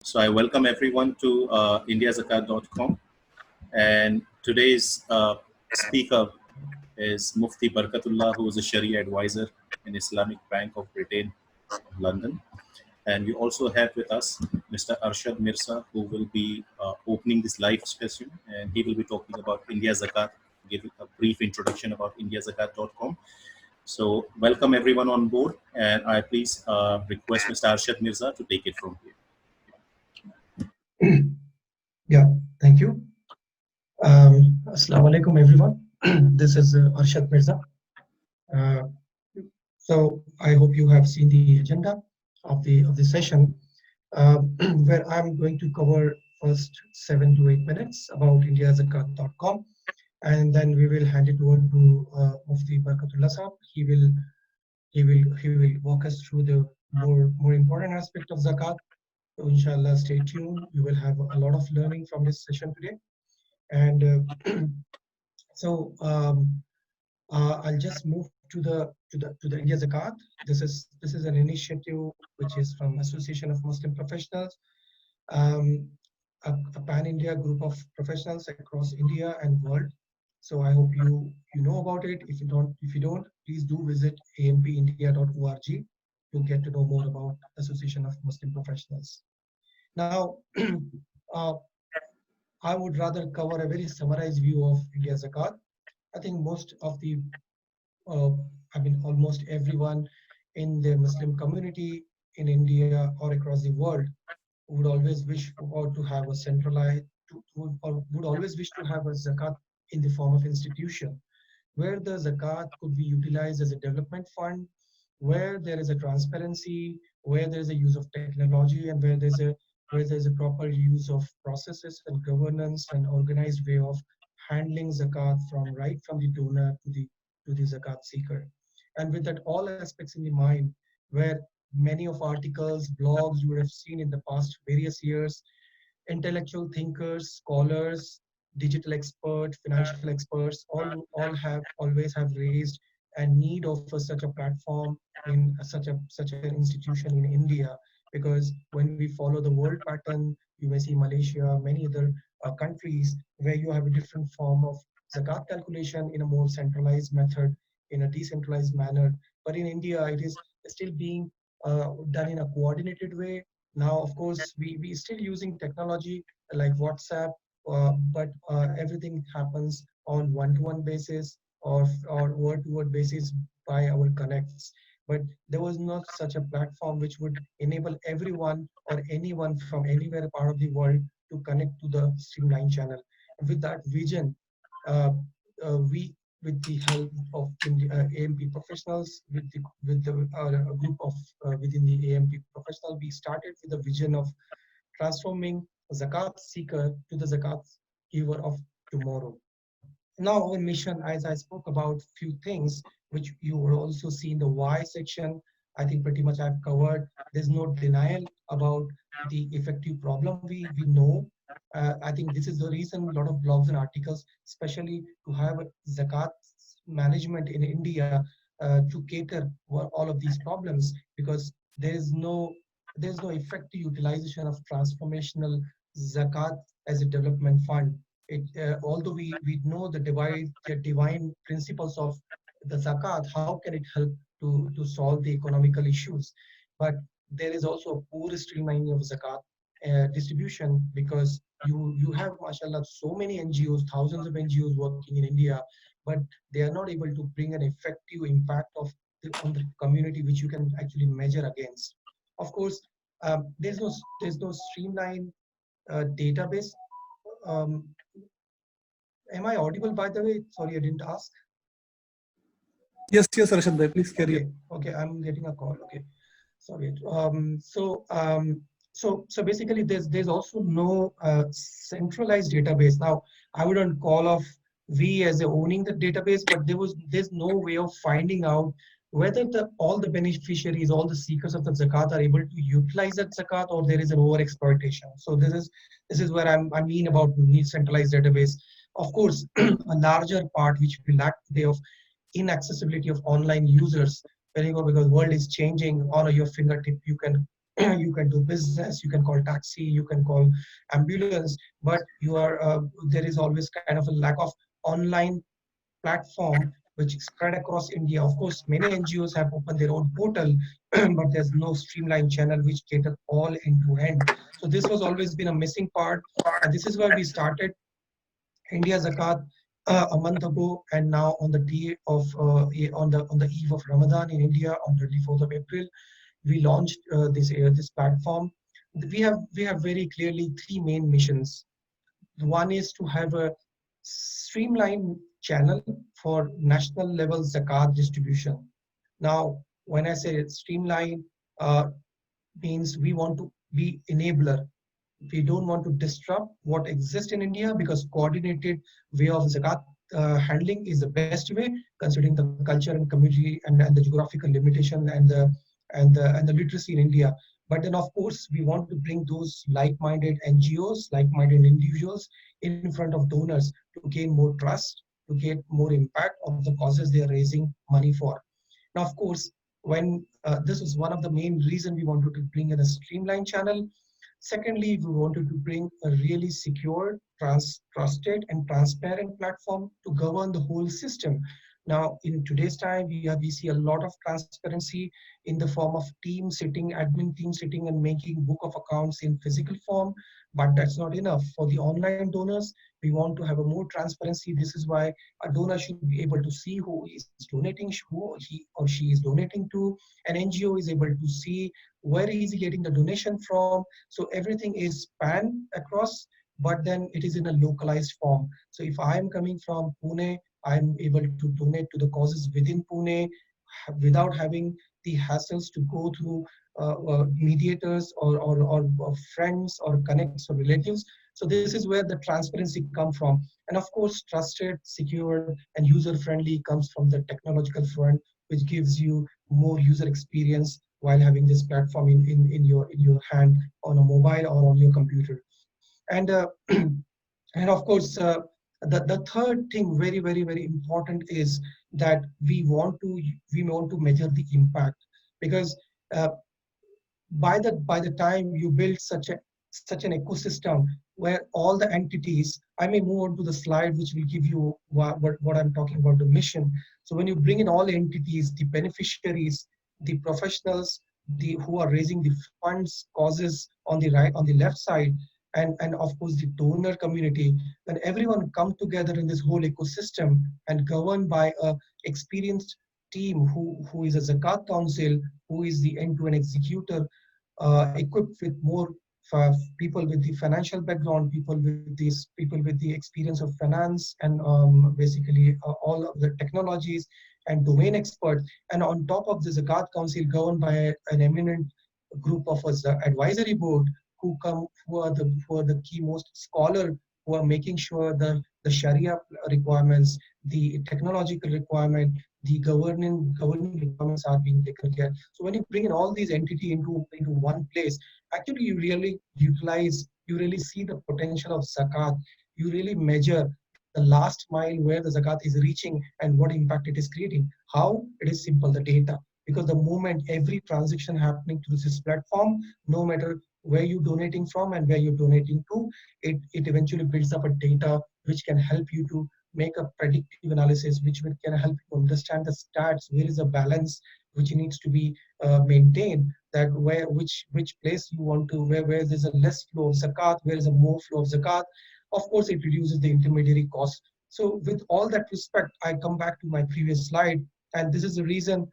So I welcome everyone to indiazakat.com. And today's speaker is Mufti Barkatulla, who is a Sharia advisor in Islamic Bank of Britain, London. And we also have with us Mr. Arshad Mirza, who will be opening this live session, and he will be talking about India Zakat, giving a brief introduction about indiazakat.com. So welcome everyone on board, and I please request Mr. Arshad Mirza to take it from here. Yeah, thank you. Assalamu alaikum, everyone. This is Arshad Mirza. Uh, so I hope you have seen the agenda of the session, where I'm going to cover first 7 to 8 minutes about indiazakat.com, and then we will hand it over to Mufti Barkatulla Sahab. He will walk us through the more important aspect of zakat. So inshallah, stay tuned. You will have a lot of learning from this session today. And so I'll just move to the India Zakat. This is an initiative which is from Association of Muslim Professionals, um, a pan-India group of professionals across India and world. So I hope you know about it. If you don't, please do visit ampindia.org to get to know more about Association of Muslim Professionals. Now, uh, I would rather cover a very summarized view of India Zakat. I think most of uh, almost everyone in the Muslim community in India or across the world would always wish to have a centralized, would always wish to have a zakat in the form of institution, where the zakat could be utilized as a development fund, where there is a transparency, where there is a use of technology, and where there's a proper use of processes and governance and organized way of handling zakat from the donor to the zakat seeker. And with that all aspects in the mind, where many of articles, blogs you would have seen in the past various years, intellectual thinkers, scholars, digital experts, financial experts, all have always have raised a need of such a platform in such an institution in India. Because when we follow the world pattern, you may see Malaysia, many other countries where you have a different form of zakat calculation in a more centralized method, in a decentralized manner. But in India, it is still being done in a coordinated way. Now, of course, we still using technology like WhatsApp, but everything happens on one-to-one basis or word-to-word basis by our connects. But there was not such a platform which would enable everyone or anyone from anywhere part of the world to connect to the streamline channel. With that vision, uh, we, with the help of AMP professionals, with the group of within the AMP professional, we started with the vision of transforming zakat seeker to the zakat giver of tomorrow. Now our mission, as I spoke about few things, which you will also see in the why section, I think pretty much I've covered. There's no denial about the effective problem we know. I think this is the reason a lot of blogs and articles, especially to have zakat management in India, to cater for all of these problems, because there's no effective utilization of transformational zakat as a development fund. Although we know the divine principles of the zakat, how can it help to solve the economical issues? But there is also a poor streamlining of zakat distribution, because you have, mashallah, so many NGOs, thousands of NGOs working in India, but they are not able to bring an effective impact on the community which you can actually measure against. Of course, there's no streamlined database. um, Am I audible, by the way? Sorry, I didn't ask. Yes, Arshad bhai, please carry on. Okay, I'm getting a call. Okay, sorry. So basically, there's also no centralized database. Now, I wouldn't call of we as owning the database, but there's no way of finding out whether all the beneficiaries, all the seekers of the zakat are able to utilize that zakat, or there is an over exploitation. So this is where I mean about need centralized database. Of course, a larger part which we lack today of inaccessibility of online users, because world is changing on your fingertip. You can You can do business, you can call taxi, you can call ambulance, but you are there is always kind of a lack of online platform which is spread across India. Of course, many NGOs have opened their own portal, but there's no streamlined channel which cater all end to end. So this was always been a missing part, and this is where we started India Zakat a month ago, and now on the day of on the eve of Ramadan in India on 24th of April, we launched this platform. We have very clearly three main missions. One is to have a streamlined channel for national level zakat distribution. Now, when I say streamline, means we want to be enabler. We don't want to disrupt what exists in India, because coordinated way of zakat handling is the best way, considering the culture and community and the geographical limitation and the literacy in India. But then, of course, we want to bring those like-minded NGOs, like-minded individuals in front of donors to gain more trust, to get more impact of the causes they are raising money for. Now, of course, when this is one of the main reason we wanted to bring in a streamlined channel. Secondly, we wanted to bring a really secure, trusted, and transparent platform to govern the whole system. Now, in today's time, we see a lot of transparency in the form of team sitting, admin team sitting, and making book of accounts in physical form. But that's not enough. For the online donors, we want to have a more transparency. This is why a donor should be able to see who is donating, who he or she is donating to. An NGO is able to see where is he getting the donation from. So everything is pan across, but then it is in a localized form. So if I am coming from Pune, I'm able to donate to the causes within Pune without having the hassles to go through mediators or friends or connects or relatives. So this is where the transparency comes from. And of course, trusted, secure, and user-friendly comes from the technological front, which gives you more user experience while having this platform in your hand on a mobile or on your computer. And and of course, the third thing, very very very important, is that we want to measure the impact, because uh, by the time you build such an ecosystem where all the entities, I may move on to the slide which will give you what I'm talking about, the mission. So when you bring in all entities, the beneficiaries, the professionals, the who are raising the funds, causes on the right, on the left side, and of course the donor community, when everyone come together in this whole ecosystem and governed by a experienced team who is a zakat council, who is the end-to-end executor, equipped with more people with the financial background, people with the experience of finance, and basically all of the technologies and domain experts. And on top of the Zakat Council, governed by an eminent group of us, the advisory board, who are the key most scholar, who are making sure the Sharia requirements, the technological requirement, the governing requirements are being taken care. So when you bring in all these entity into one place, actually you really see the potential of zakat. You really measure the last mile where the zakat is reaching and what impact it is creating. How? It is simple, the data. Because the moment every transaction happening through this platform, no matter where you're donating from and where you're donating to, it eventually builds up a data which can help you to make a predictive analysis, which can help you understand the stats, where is the balance which needs to be maintained, that which place you want to, where there's a less flow of zakat, where is a more flow of zakat. Of course, it reduces the intermediary cost. So with all that respect, I come back to my previous slide, and this is the reason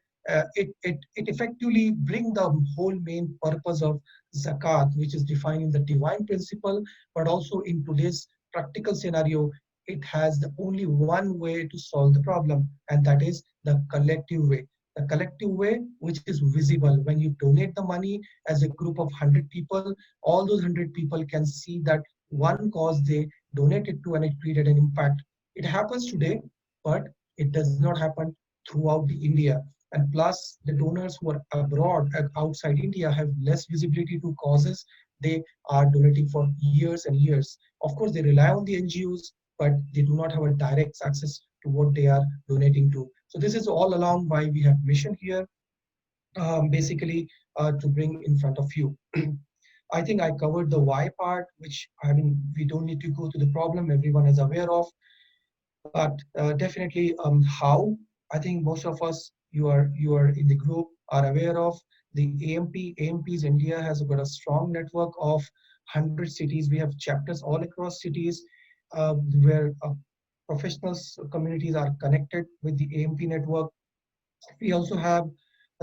it effectively bring the whole main purpose of zakat, which is defining the divine principle, but also in today's practical scenario, it has the only one way to solve the problem, and that is the collective way. The collective way, which is visible. When you donate the money as a group of 100 people, all those 100 people can see that one cause they donated to and it created an impact. It happens today, but it does not happen throughout the India. And plus, the donors who are abroad and outside India have less visibility to causes they are donating for years and years. Of course, they rely on the NGOs, but they do not have a direct access to what they are donating to. So this is all along why we have mission here. basically to bring in front of you. I think I covered the why part, which I mean, we don't need to go to the problem, everyone is aware of. But definitely how, I think most of us, you are in the group, are aware of the AMPs. India has got a strong network of 100 cities. We have chapters all across cities where professionals communities are connected with the AMP network. We also have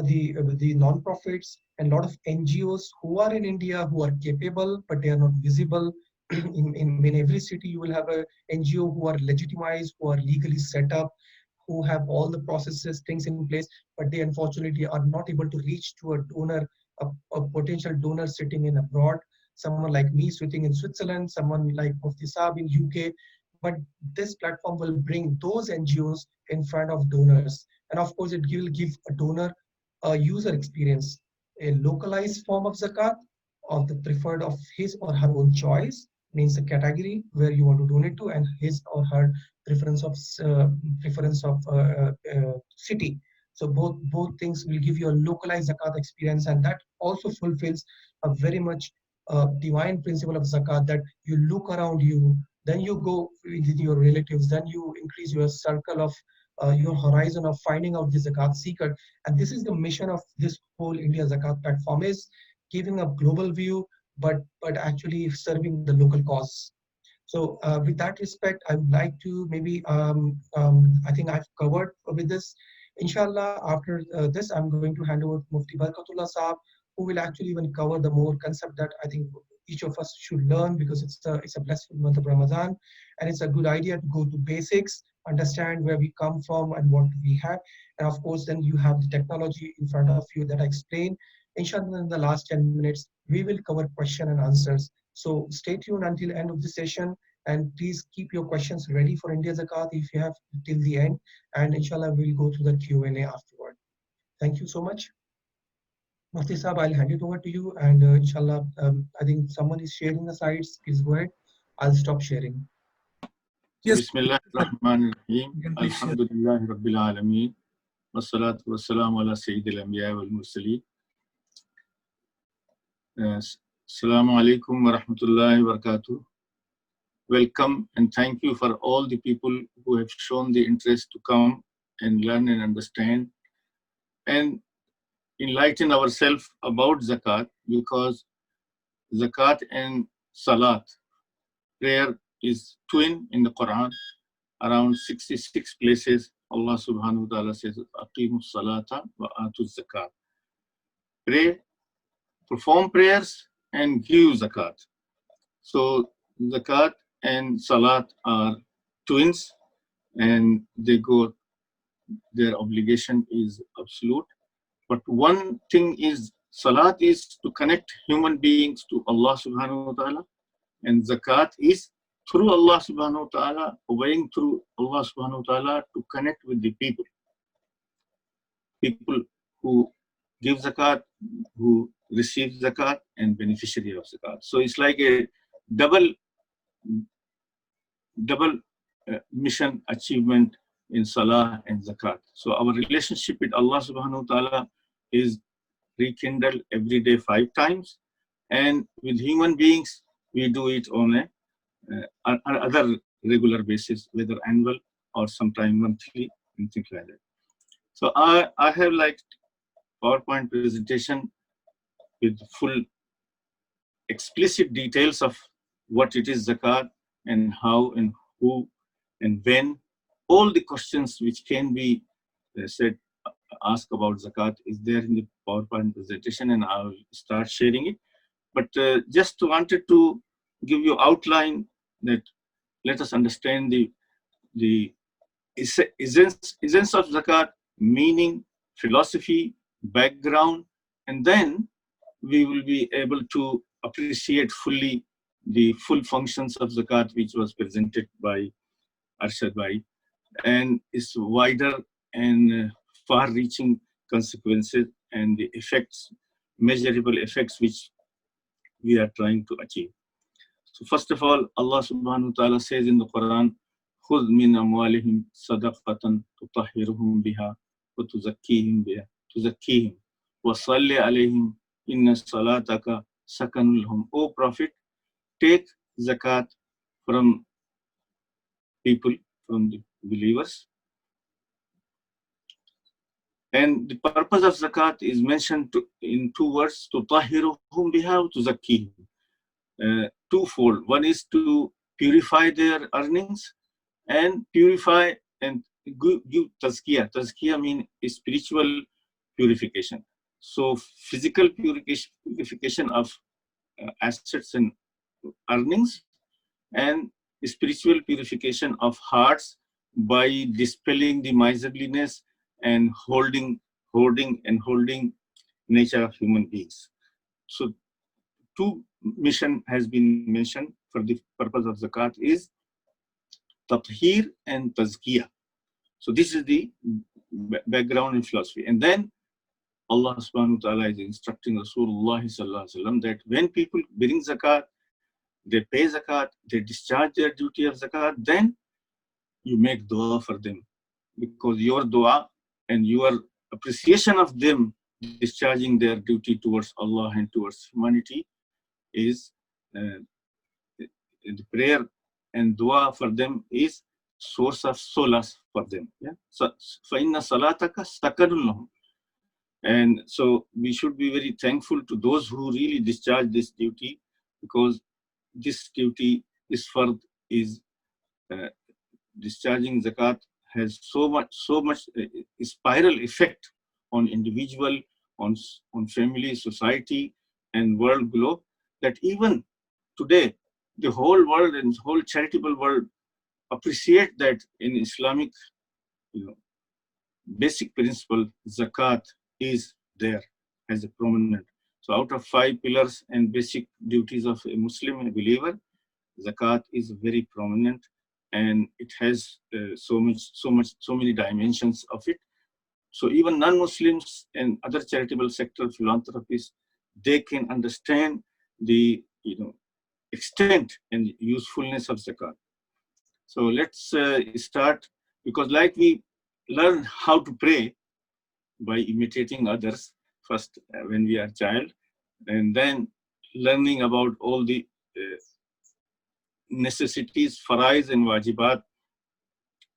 the non-profits and a lot of NGOs who are in India who are capable, but they are not visible. In every city, you will have a NGO who are legitimized, who are legally set up, who have all the processes, things in place, but they unfortunately are not able to reach to a donor, a potential donor sitting in abroad, someone like me sitting in Switzerland, someone like Mufti Saab in UK. But this platform will bring those NGOs in front of donors. And of course, it will give a donor a user experience, a localized form of zakat of the preferred of his or her own choice, means the category where you want to donate to, and his or her preference of city. So both things will give you a localized zakat experience, and that also fulfills a very much divine principle of zakat, that you look around you, then you go with your relatives, then you increase your circle of your horizon of finding out the zakat seeker. And this is the mission of this whole India Zakat platform, is giving a global view, but actually serving the local cause. So with that respect, I would like to maybe, I think I've covered with this. Inshallah, after this, I'm going to hand over to Mufti Barkatullah Saab, who will actually even cover the more concept that I think each of us should learn, because it's a blessed month of Ramadan, and it's a good idea to go to basics, understand where we come from and what we have. And of course, then you have the technology in front of you that I explained. Inshallah, in the last 10 minutes, we will cover question and answers. So stay tuned until end of the session, and please keep your questions ready for India Zakat if you have till the end. And inshallah, we'll go through the Q&A afterward. Thank you so much. Mufti Saab, I'll hand it over to you. And inshallah, I think someone is sharing the slides. Please go ahead. I'll stop sharing. Yes, Bismillah ar-Rahman ar-Rahim. you can please share. Alhamdulillah Rabbil Alameen. Wassalatu wassalamu ala Sayyidil Anbiya wal Mursaleen. Assalamu alaikum wa rahmatullahi wa barakatuh. Welcome and thank you for all the people who have shown the interest to come and learn and understand and enlighten ourselves about zakat, because zakat and salat, prayer, is twin in the Quran. Around 66 places Allah subhanahu wa ta'ala says, Aqimus salata wa atuz zakat. Pray, perform prayers and give zakat. So zakat and salat are twins, and their obligation is absolute. But one thing is, salat is to connect human beings to Allah subhanahu wa ta'ala, and zakat is through Allah subhanahu wa ta'ala, obeying through Allah subhanahu wa ta'ala to connect with the people. People who give zakat, who receive zakat, and beneficiary of zakat. So it's like a double mission achievement in salah and zakat. So our relationship with Allah subhanahu wa ta'ala is rekindled every day 5 times, and with human beings we do it on a other regular basis, whether annual or sometime monthly and things like that. So I have like PowerPoint presentation with full explicit details of what it is zakat and how and who and when. All the questions which can be asked about zakat is there in the PowerPoint presentation, and I'll start sharing it. But just wanted to give you outline that let us understand the essence of zakat, meaning, philosophy, background, and then we will be able to appreciate fully the full functions of zakat, which was presented by Arshad Bhai, and its wider and far-reaching consequences and the effects, measurable effects, which we are trying to achieve. So first of all, Allah subhanahu wa ta'ala says in the Quran, خُذْ مِنْ أَمْوَالِهِمْ صَدَقَةً تُطَهِّرُهُمْ بِهَا وَتُزَكِّيهِمْ بِهَا. وَصَلِّ عَلَيْهِمْ إِنَّ صَلَاتَكَ سَكَنٌ لَهُمْ. O Prophet, take zakat from people, from the believers. And the purpose of zakat is mentioned in two words: to tahiruhum biha, to zakihim. Twofold. One is to purify their earnings and purify and give tazkiyah. Tazkiyah means spiritual purification. So physical purification of assets and earnings, and spiritual purification of hearts by dispelling the miserliness and holding nature of human beings. So two mission has been mentioned for the purpose of zakat is tathir and tazkiyah. So this is the background and philosophy. And then Allah subhanahu wa ta'ala is instructing Rasulullah sallallahu alaihi wasallam that when people bring zakat, they pay zakat, they discharge their duty of zakat, then you make dua for them, because your dua and your appreciation of them discharging their duty towards Allah and towards humanity is the prayer and dua for them is source of solace for them. Yeah. So فَإِنَّ صَلَاتَكَ سَكَنٌ لَهُمْ. And so we should be very thankful to those who really discharge this duty, because this duty is fard, is discharging zakat has so much spiral effect on individual, on family, society, and world globe, that even today the whole world and whole charitable world appreciate that in Islamic, basic principle, zakat is there as a prominent. So out of 5 pillars and basic duties of a Muslim, a believer, zakat is very prominent, and it has so many dimensions of it. So even non-Muslims and other charitable sector philanthropists, they can understand the extent and usefulness of zakat. So let's start, because like we learn how to pray by imitating others first when we are child, and then learning about all the necessities, farais and wajibat,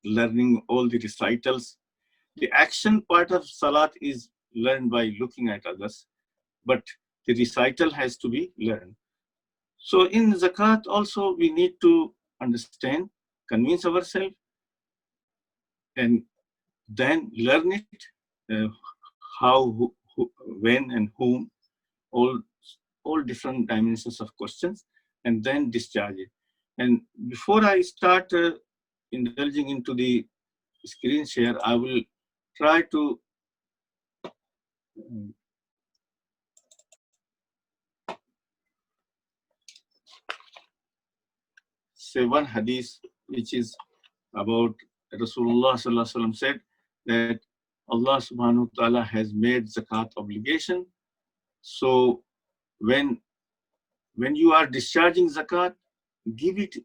learning all the recitals. The action part of salat is learned by looking at others, but the recital has to be learned. So in zakat also we need to understand, convince ourselves, and then learn it, how, who, when, and whom, all different dimensions of questions, and then discharge it. And before I start indulging into the screen share, I will try to say one hadith, which is about Rasulullah sallallahu alaihi wasallam said that Allah subhanahu wa ta'ala has made zakat obligation. So when you are discharging zakat, give it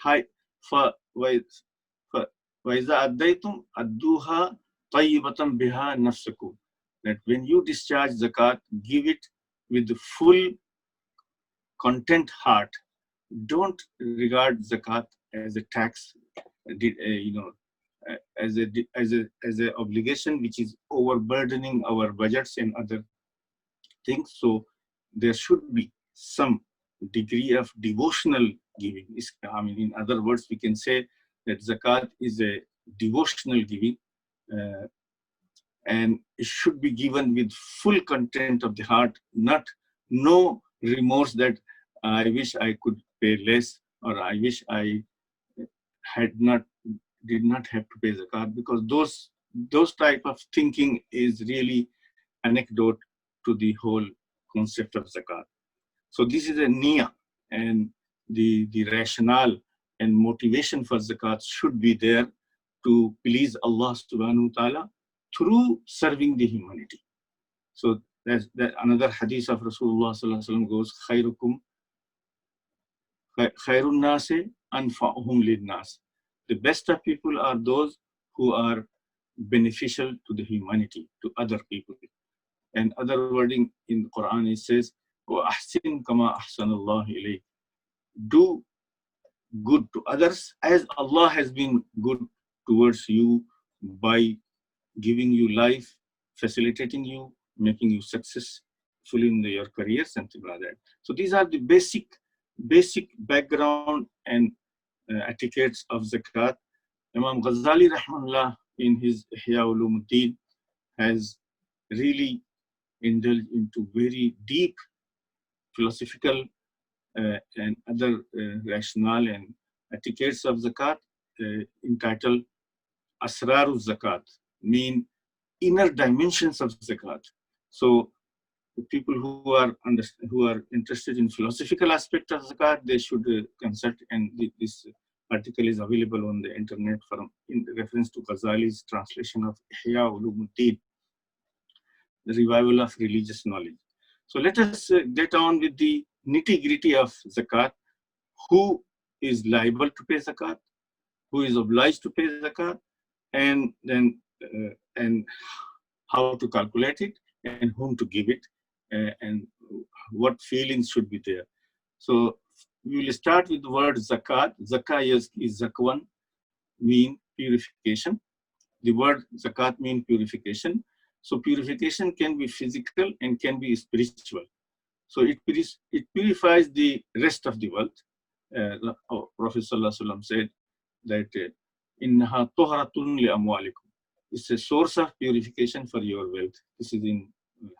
high for وَإِذَا أَدَّيْتُمْ أَدُّوهَا طَيِّبَةً بِهَا نَفْسَكُمْ. That when you discharge zakat, give it with the full content heart. Don't regard zakat as a tax, as a obligation which is overburdening our budgets and other things. So there should be some degree of devotional giving. In other words, we can say that zakat is a devotional giving, and it should be given with full content of the heart, no remorse that I wish I could pay less, or I wish I did not have to pay zakat, because those type of thinking is really anecdote to the whole concept of zakat. So this is a niyyah, and the rationale and motivation for zakat should be there to please Allah subhanahu wa ta'ala through serving the humanity. So that another hadith of Rasulullah sallallahu alaihi wasallam goes, khairun nasi anfa'uhum lin-nas. The best of people are those who are beneficial to the humanity, to other people. And other wording in the Quran, it says, وَأَحْسِنْ كَمَا أَحْسَنَ اللَّهُ إِلَيْكَ. Do good to others as Allah has been good towards you by giving you life, facilitating you, making you successful in your career, something like that. So these are the basic background and etiquettes of zakat. Imam Ghazali rahmanullah in his Ihya Ulumuddin has really indulged into very deep philosophical and other rationale and etiquettes of zakat, entitled Asraru Zakat, mean inner dimensions of zakat. So the people who are interested in philosophical aspect of zakat, they should consult, and this article is available on the internet from in reference to Ghazali's translation of Ihya Ulumuddin, the revival of religious knowledge. So let us get on with the nitty-gritty of zakat. Who is liable to pay zakat? Who is obliged to pay zakat? And then and how to calculate it, and whom to give it, and what feelings should be there. So we will start with the word zakat. Zakat is zakwan, mean purification. The word zakat means purification. So purification can be physical and can be spiritual. So it purifies the rest of the world. Prophet ﷺ said that innaha tuhratun li amwalikum. It's a source of purification for your wealth. This is in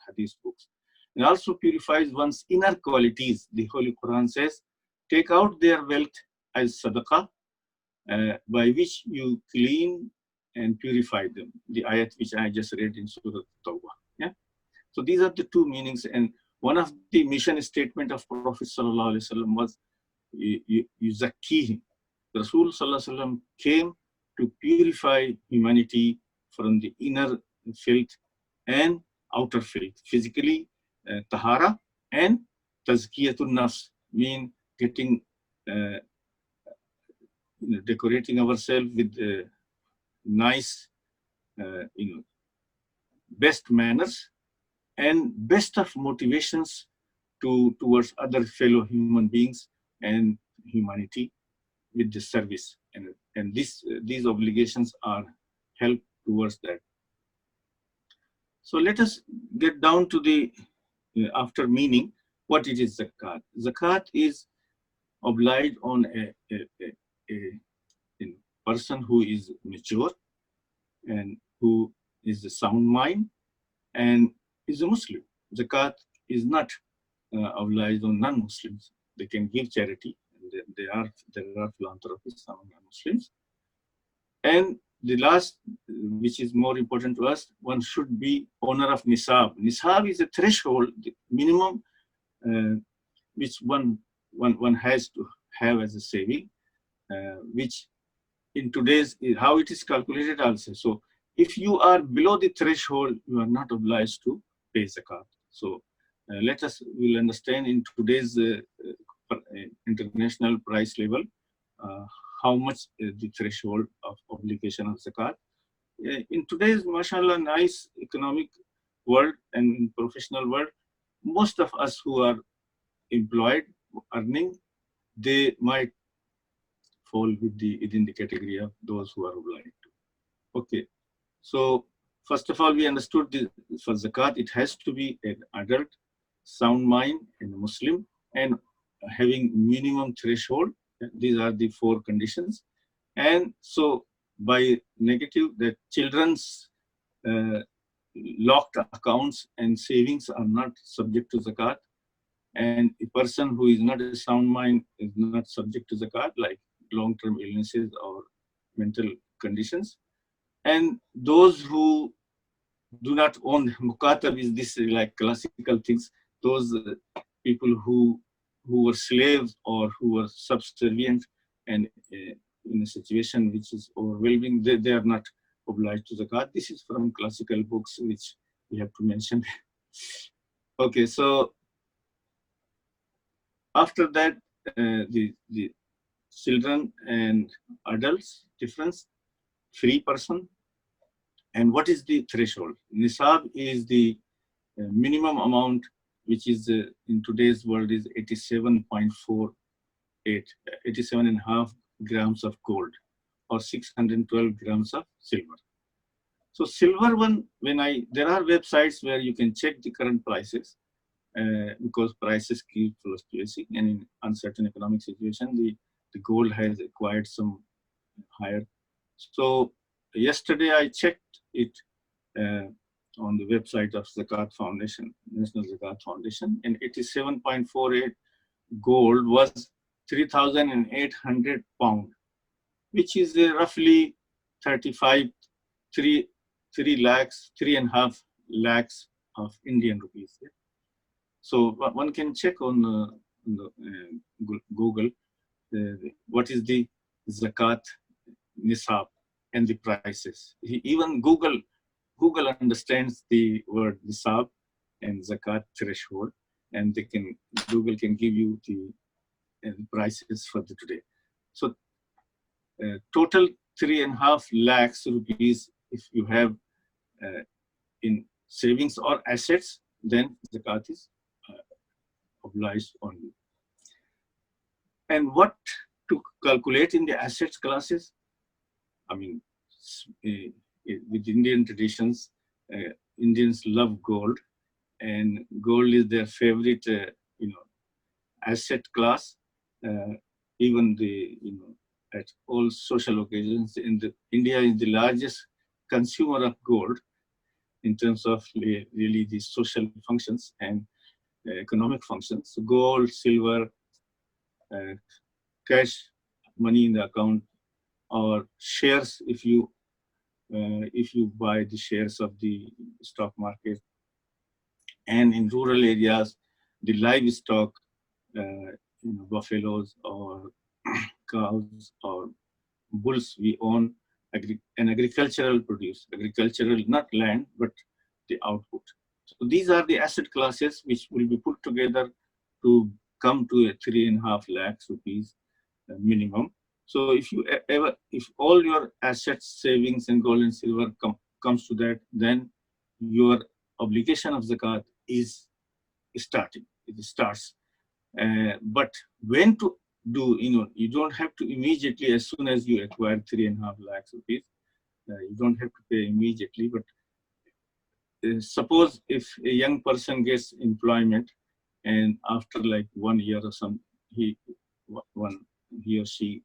hadith books. It also purifies one's inner qualities. The Holy Quran says, take out their wealth as sadaqah, by which you clean and purify them. The ayat which I just read in Surah Tawbah. Yeah. So these are the two meanings. And one of the mission statement of Prophet ﷺ was, yuzakkihim. Rasul ﷺ came to purify humanity from the inner filth and outer filth. Physically, tahara, and tazkiyatun nafs, mean getting, decorating ourselves with nice, best manners and best of motivations towards other fellow human beings and humanity with the service. And these obligations are held towards that. So let us get down to the after meaning, what it is zakat. Zakat is obliged on a person who is mature and who is a sound mind and is a Muslim. Zakat is not obliged on non-Muslims. They can give charity. There are philanthropists among Muslims. And the last, which is more important to us, one should be owner of nisab. Nisab is a threshold, the minimum which one has to have as a saving, which in today's, how it is calculated also. So if you are below the threshold, you are not obliged to pay zakat. So we'll understand in today's international price level, how much the threshold of obligation of zakat. In today's, mashallah, nice economic world and in professional world, most of us who are employed, earning, they might fall within the category of those who are obliged to. Okay, so first of all, we understood for zakat, it has to be an adult, sound mind, and a Muslim, and having minimum threshold. These are the 4 conditions. And so by negative, that children's locked accounts and savings are not subject to zakat. And a person who is not a sound mind is not subject to zakat, like long-term illnesses or mental conditions. And those who do not own mukatab, is this like classical things, those people who were slaves or who were subservient and in a situation which is overwhelming, they are not obliged to zakat. This is from classical books which we have to mention. Okay, so after that, the children and adults difference, free person. And what is the threshold? Nisab is the minimum amount, which is in today's world is 87.5 grams of gold, or 612 grams of silver. So silver one, there are websites where you can check the current prices, because prices keep fluctuating, and in uncertain economic situation, the gold has acquired some higher. So yesterday I checked it on the website of Zakat Foundation, National Zakat Foundation, and 87.48 gold was 3,800 pound, which is roughly 35, 3 lakhs, 3.5 lakhs of Indian rupees. Yeah? So one can check on Google what is the Zakat nisab and the prices. Even Google understands the word nisab and zakat threshold, and Google can give you the prices for the today. So total 3.5 lakhs rupees if you have in savings or assets, then zakat is obliged on you. And what to calculate in the assets classes? I mean, with Indian traditions, Indians love gold, and gold is their favorite, asset class. Even at all social occasions, India is the largest consumer of gold in terms of really the social functions and economic functions. So gold, silver, cash, money in the account, or shares if you buy the shares of the stock market, and in rural areas, the livestock, buffaloes or cows or bulls, we own an agricultural produce, agricultural, not land, but the output. So these are the asset classes which will be put together to come to a 3.5 lakhs rupees minimum. So if all your assets, savings, and gold and silver comes to that, then your obligation of zakat is starting. It starts. But when to do, you don't have to immediately, as soon as you acquire 3.5 lakhs rupees, you don't have to pay immediately. But suppose if a young person gets employment, and after like 1 year or some, he or she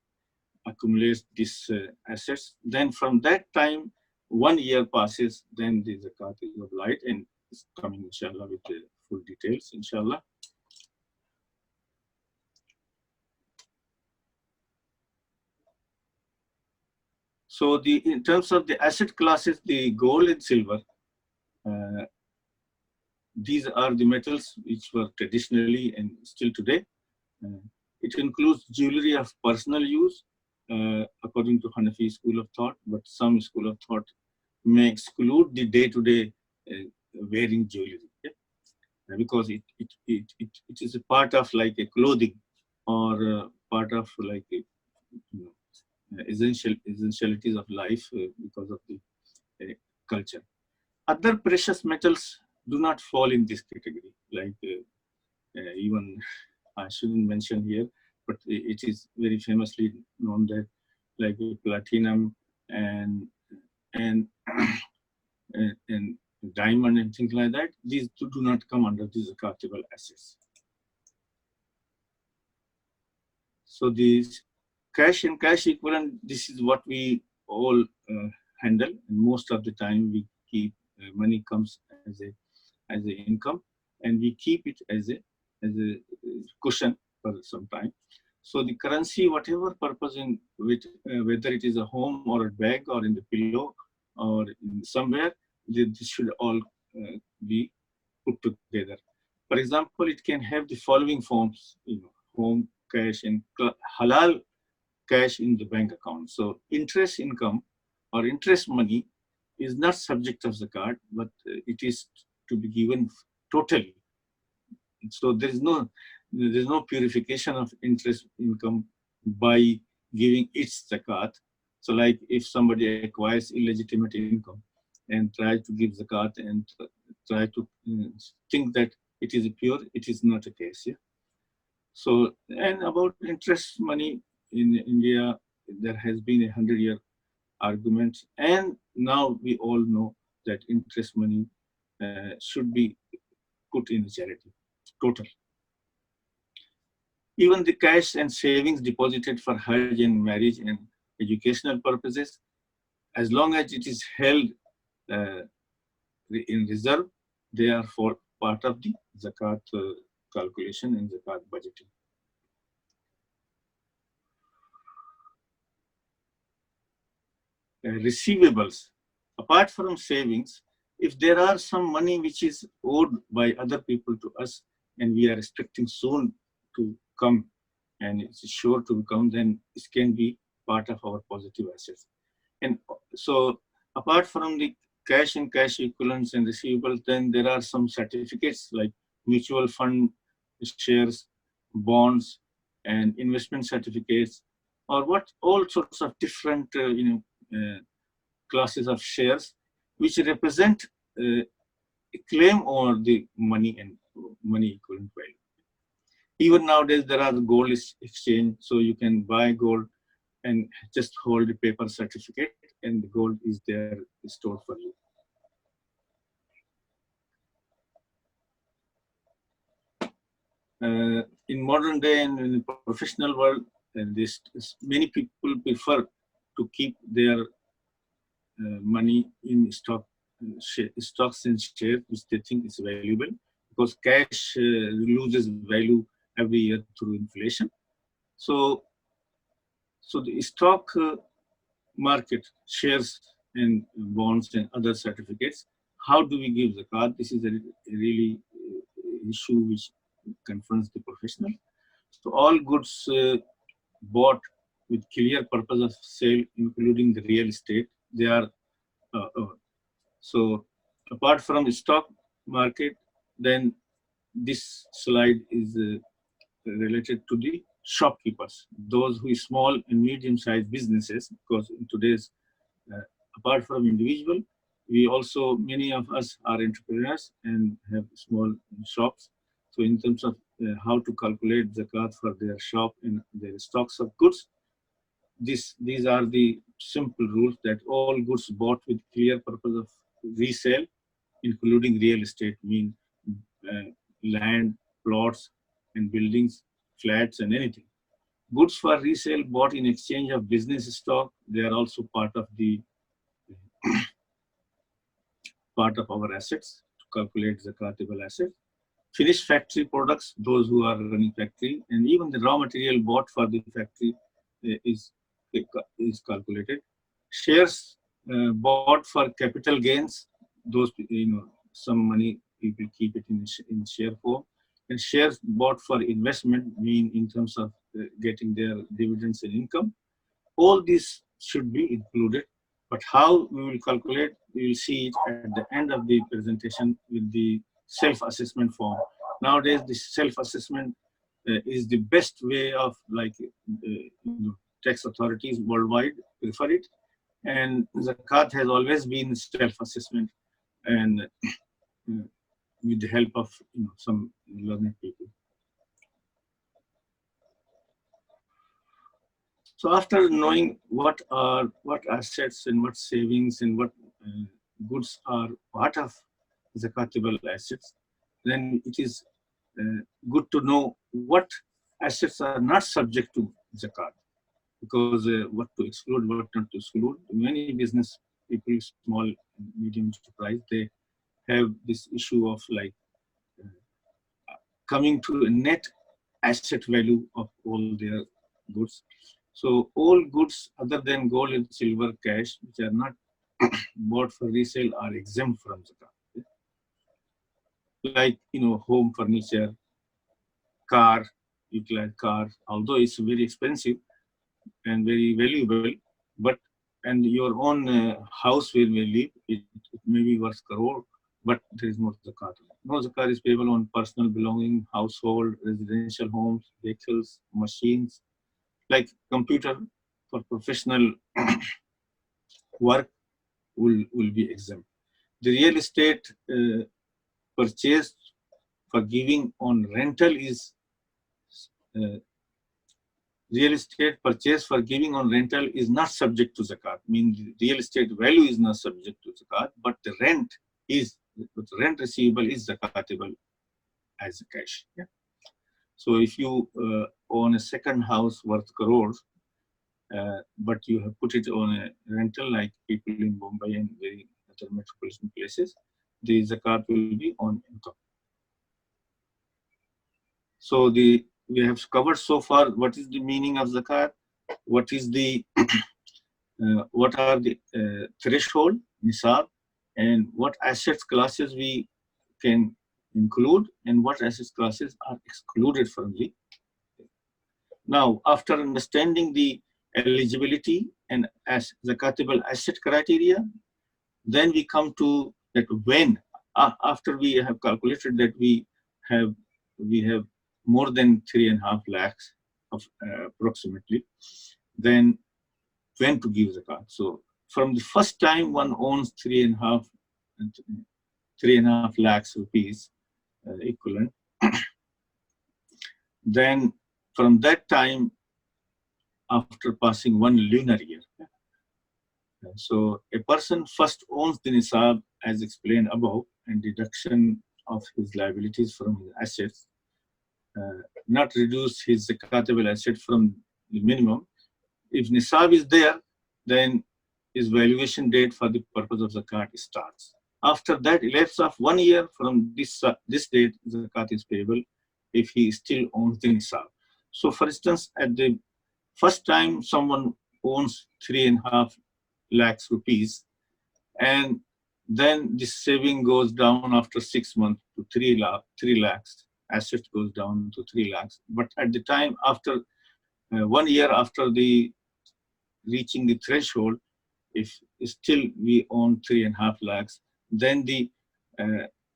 accumulates these assets, then from that time, 1 year passes, then the zakat is obliged, and it's coming inshallah with the full details inshallah. So in terms of the asset classes, the gold and silver, these are the metals which were traditionally and still today. It includes jewelry of personal use, according to Hanafi school of thought, but some school of thought may exclude the day-to-day wearing jewelry, yeah? Because it is a part of like a clothing, or part of like a, essentialities of life because of the culture. Other precious metals do not fall in this category, like even I shouldn't mention here, but it is very famously known that like platinum and and diamond and things like that, these do not come under these zakatable assets. So these cash and cash equivalent, this is what we all handle, and most of the time we keep money comes as a income, and we keep it as a cushion for some time. So the currency, whatever purpose in which, whether it is a home or a bag or in the pillow or in somewhere, this should all be put together. For example, it can have the following forms: home cash and halal cash in the bank account. So interest income or interest money is not subject of zakat, but it is to be given totally. So there's no purification of interest income by giving its zakat. So like if somebody acquires illegitimate income, and try to give zakat and try to think that it is pure. It is not a case. Yeah? So, and about interest money in India, there has been 100-year argument, and now we all know that interest money should be put in charity, total. Even the cash and savings deposited for Hajj and marriage and educational purposes, as long as it is held uh, in reserve, they are for part of the zakat calculation and zakat budgeting. Receivables, apart from savings, if there are some money which is owed by other people to us and we are expecting soon to come and it's sure to come, then it can be part of our positive assets. And so apart from the cash and cash equivalents and receivables, then there are some certificates like mutual fund shares, bonds, and investment certificates, or what all sorts of different classes of shares which represent a claim on the money and money equivalent value. Even nowadays, there are gold exchange, so you can buy gold and just hold a paper certificate, and the gold is there stored for you. In modern day and in the professional world, many people prefer to keep their money in stocks and shares, which they think is valuable, because cash loses value every year through inflation. So, so the stock market, shares and bonds and other certificates, how do we give zakat? This is a really issue which confronts the professional. So all goods bought with clear purpose of sale, including the real estate, they are so apart from the stock market, then this slide is related to the shopkeepers, those who are small and medium-sized businesses, because in today's, apart from individual, we also, many of us are entrepreneurs and have small shops. So in terms of how to calculate zakat for their shop and their stocks of goods, these are the simple rules that all goods bought with clear purpose of resale, including real estate, mean uh, land, plots, and buildings, flats, and anything. Goods for resale bought in exchange of business stock, they are also part of our assets to calculate zakatable assets. Finished factory products, those who are running factory, and even the raw material bought for the factory is calculated. Shares bought for capital gains, those some money people keep it in share form, and shares bought for investment, mean in terms of getting their dividends and income. All these should be included, but how we will calculate, we will see it at the end of the presentation with the self-assessment form. Nowadays, the self-assessment is the best way of, like, tax authorities worldwide prefer it, and zakat has always been self-assessment, and with the help of some learned people. So after knowing what assets and what savings and what goods are part of zakatable assets, then it is good to know what assets are not subject to zakat, because what to exclude, what not to exclude. Many business people, small, medium enterprise, they have this issue of like coming to a net asset value of all their goods. So all goods other than gold and silver, cash, which are not bought for resale, are exempt from zakat. Like home furniture, car, utilized car, although it's very expensive and very valuable, but and your own house where we live, it may be worth crore, but there is no zakat. No zakat is payable on personal belonging, household, residential homes, vehicles, machines, like computer for professional work will be exempt. the real estate purchased for giving on rental is uh, real estate purchase for giving on rental is not subject to zakat. Means the real estate value is not subject to zakat, but the rent receivable is zakatable as cash. Yeah? So if you own a second house worth crores, but you have put it on a rental, like people in Mumbai and very other metropolitan places, the zakat will be on income. So we have covered so far what is the meaning of zakat, what is the what are the threshold, nisab, and what asset classes we can include and what asset classes are excluded from the. Now, after understanding the eligibility and as zakatable asset criteria, then we come to that when, after we have calculated that have we have more than 3.5 lakhs of approximately, then when to give zakat. So from the first time one owns 3.5 lakhs rupees equivalent, then from that time after passing one lunar year. So a person first owns the nisab as explained above and deduction of his liabilities from his assets, not reduce his zakatable asset from the minimum. If nisab is there, then his valuation date for the purpose of zakat starts. After that, elapse of 1 year from this date, zakat is payable if he still owns the nisab. So for instance, at the first time someone owns 3.5 lakhs rupees, and then this saving goes down after 6 months to 3 lakhs, asset goes down to 3 lakhs. But at the time after 1 year after the reaching the threshold, if still we own 3.5 lakhs, then the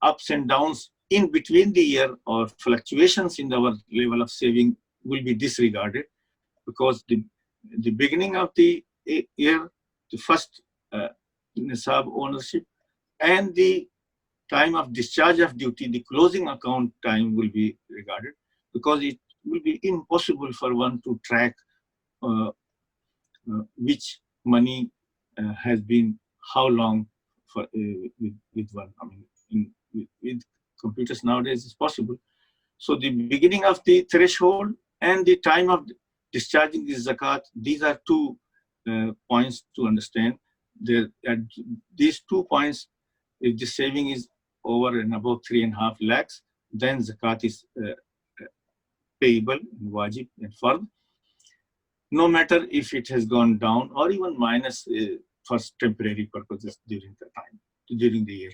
ups and downs in between the year or fluctuations in our level of saving will be disregarded, because the beginning of the year, the first nisab ownership, and the time of discharge of duty, the closing account time will be regarded, because it will be impossible for one to track which money has been how long for with one. I mean, with computers nowadays it's possible. So the beginning of the threshold and the time of discharging the zakat, these are two points to understand. These 2 points, if the saving is over and above 3.5 lakhs, then zakat is payable in wajib and fard, no matter if it has gone down or even minus for temporary purposes during the time, during the year.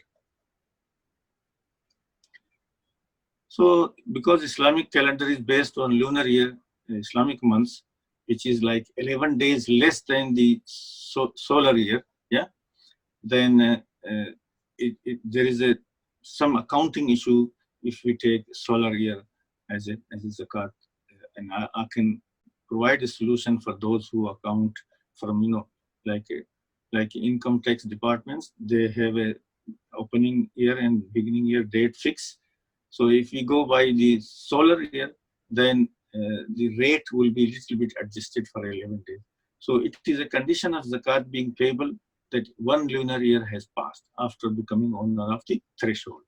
So because Islamic calendar is based on lunar year, Islamic months, which is like 11 days less than the solar year, yeah, then there is some accounting issue if we take solar year as a zakat, and I can provide a solution for those who account from, like income tax departments. They have a opening year and beginning year date fix. So if we go by the solar year, then the rate will be a little bit adjusted for 11 days. So it is a condition of zakat being payable that one lunar year has passed after becoming owner of the threshold,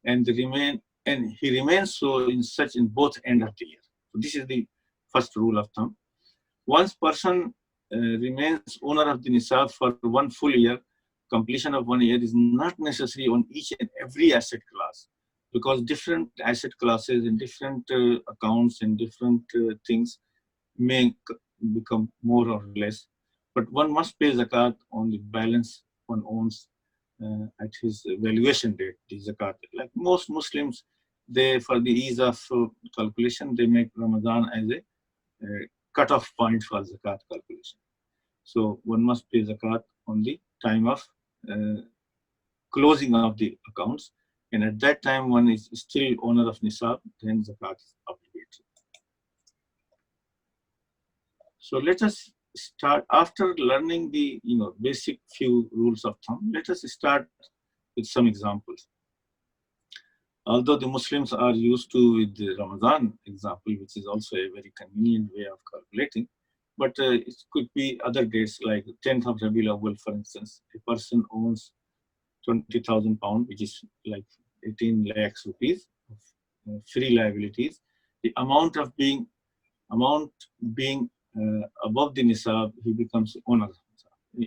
and he remains so in both end of the year. So this is the first rule of thumb. Once person remains owner of the nisab for one full year, completion of 1 year is not necessary on each and every asset class, because different asset classes and different accounts and different things may become more or less. But one must pay zakat on the balance one owns at his valuation date, the zakat. Like most Muslims, they, for the ease of calculation, they make Ramzan as a cutoff point for zakat calculation. So one must pay zakat on the time of closing of the accounts, and at that time one is still owner of nisab, then zakat is obligatory. So let us start, after learning the basic few rules of thumb, let us start with some examples. Although the Muslims are used to with the Ramadan example, which is also a very convenient way of calculating, but it could be other dates like 10th of Rabiul Awwal, for instance. A person owns 20,000 pounds, which is like 18 lakhs rupees of free liabilities. The amount being above the nisab, he becomes owner.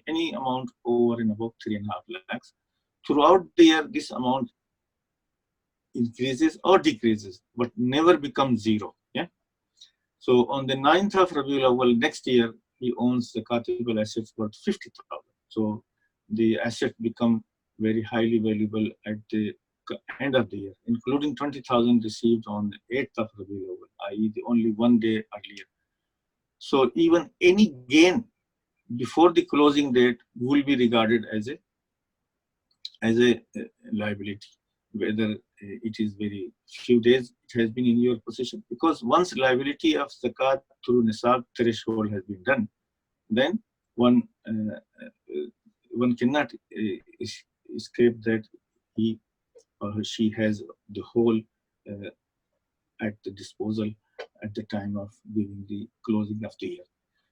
Any amount over and above 3.5 lakhs. Throughout the year, this amount increases or decreases, but never becomes zero. Yeah. So on the 9th of Rabiul Awwal next year, he owns the zakatable assets worth 50,000. So the asset become very highly valuable at the end of the year, including 20,000 received on the 8th of Rabiul Awwal, i.e. the only one day earlier. So even any gain before the closing date will be regarded as a liability, whether it is very few days it has been in your possession, because once liability of zakat through nisab threshold has been done, then one cannot escape that he or she has the whole at the disposal at the time of giving the closing of the year.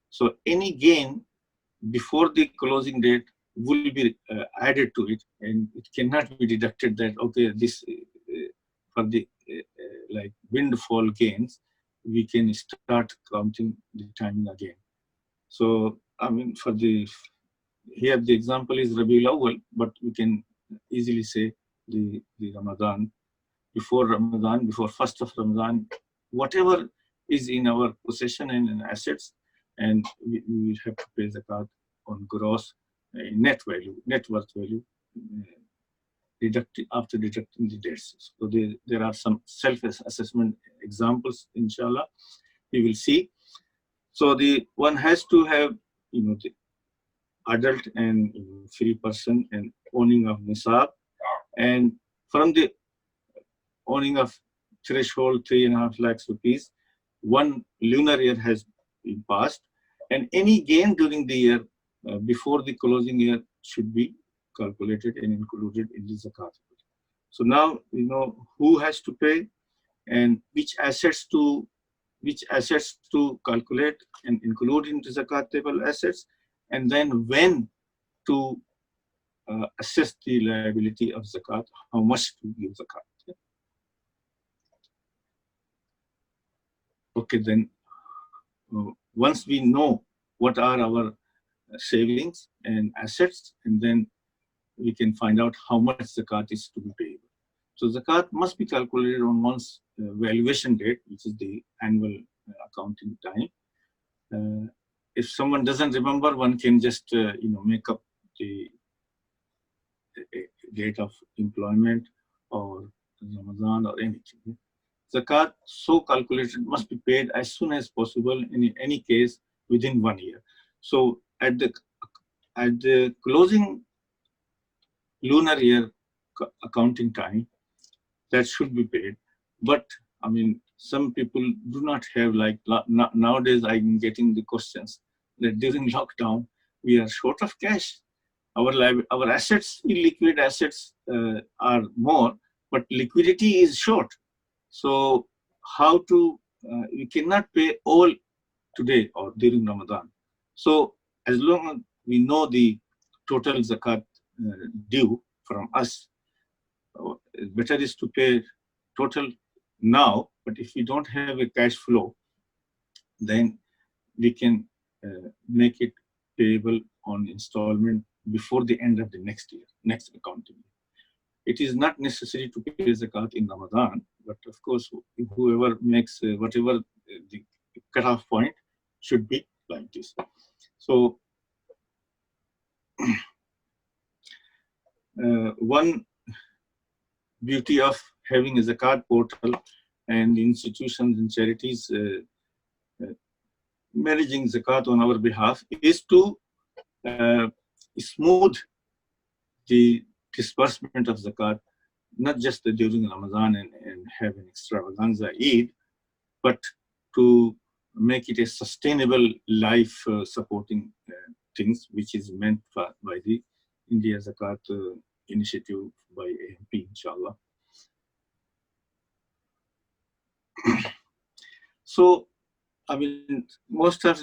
So any gain before the closing date will be added to it, and it cannot be deducted that, okay, this for the like windfall gains, we can start counting the timing again. So, I mean, for the, here the example is Rabiul Awwal, but we can easily say the Ramadan, before 1st of Ramadan, whatever is in our possession and in assets, and we will have to pay zakat on gross net worth value, after deducting the debts. So there are some self-assessment examples, inshallah, we will see. So the one has to have, the adult and free person and owning of nisab, and from the owning of threshold 3.5 lakhs rupees, one lunar year has been passed, and any gain during the year before the closing year should be calculated and included in the zakat. So now you know who has to pay and which assets to calculate and include into zakatable assets, and then when to assess the liability of zakat, how much to give zakat. Okay, then once we know what are our savings and assets, and then we can find out how much zakat is to be paid. So zakat must be calculated on one's valuation date, which is the annual accounting time. If someone doesn't remember, one can just make up the date of employment or Ramadan or anything. Zakat so calculated must be paid as soon as possible, in any case within 1 year. So at the closing lunar year accounting time, that should be paid. But I mean, some people do not have, like nowadays I'm getting the questions that during lockdown we are short of cash. Our assets, illiquid assets are more, but liquidity is short. So how to, we cannot pay all today or during Ramadan. So as long as we know the total zakat due from us, better is to pay total now. But if we don't have a cash flow, then we can make it payable on installment before the end of the next accounting year. It is not necessary to pay zakat in Ramadan, but of course, whoever makes whatever the cutoff point should be like this. So one beauty of having a zakat portal and institutions and charities managing zakat on our behalf is to smooth the disbursement of zakat, not just during Ramadan and have an extravaganza Eid, but to make it a sustainable life supporting things, which is meant by the India Zakat initiative by AMP, inshallah. So, I mean, most of,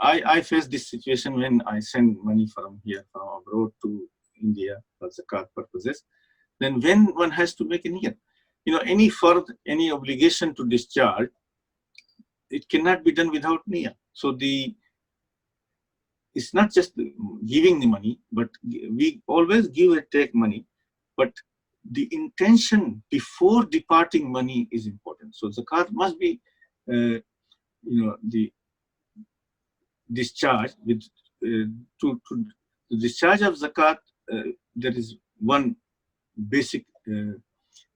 I face this situation when I send money from here, from abroad to India for zakat purposes. Then when one has to make a niyat, any fard, any obligation to discharge, it cannot be done without niyat. So it's not just giving the money, but we always give and take money, but the intention before departing money is important. So zakat must be, the discharge with to the discharge of zakat. There is one basic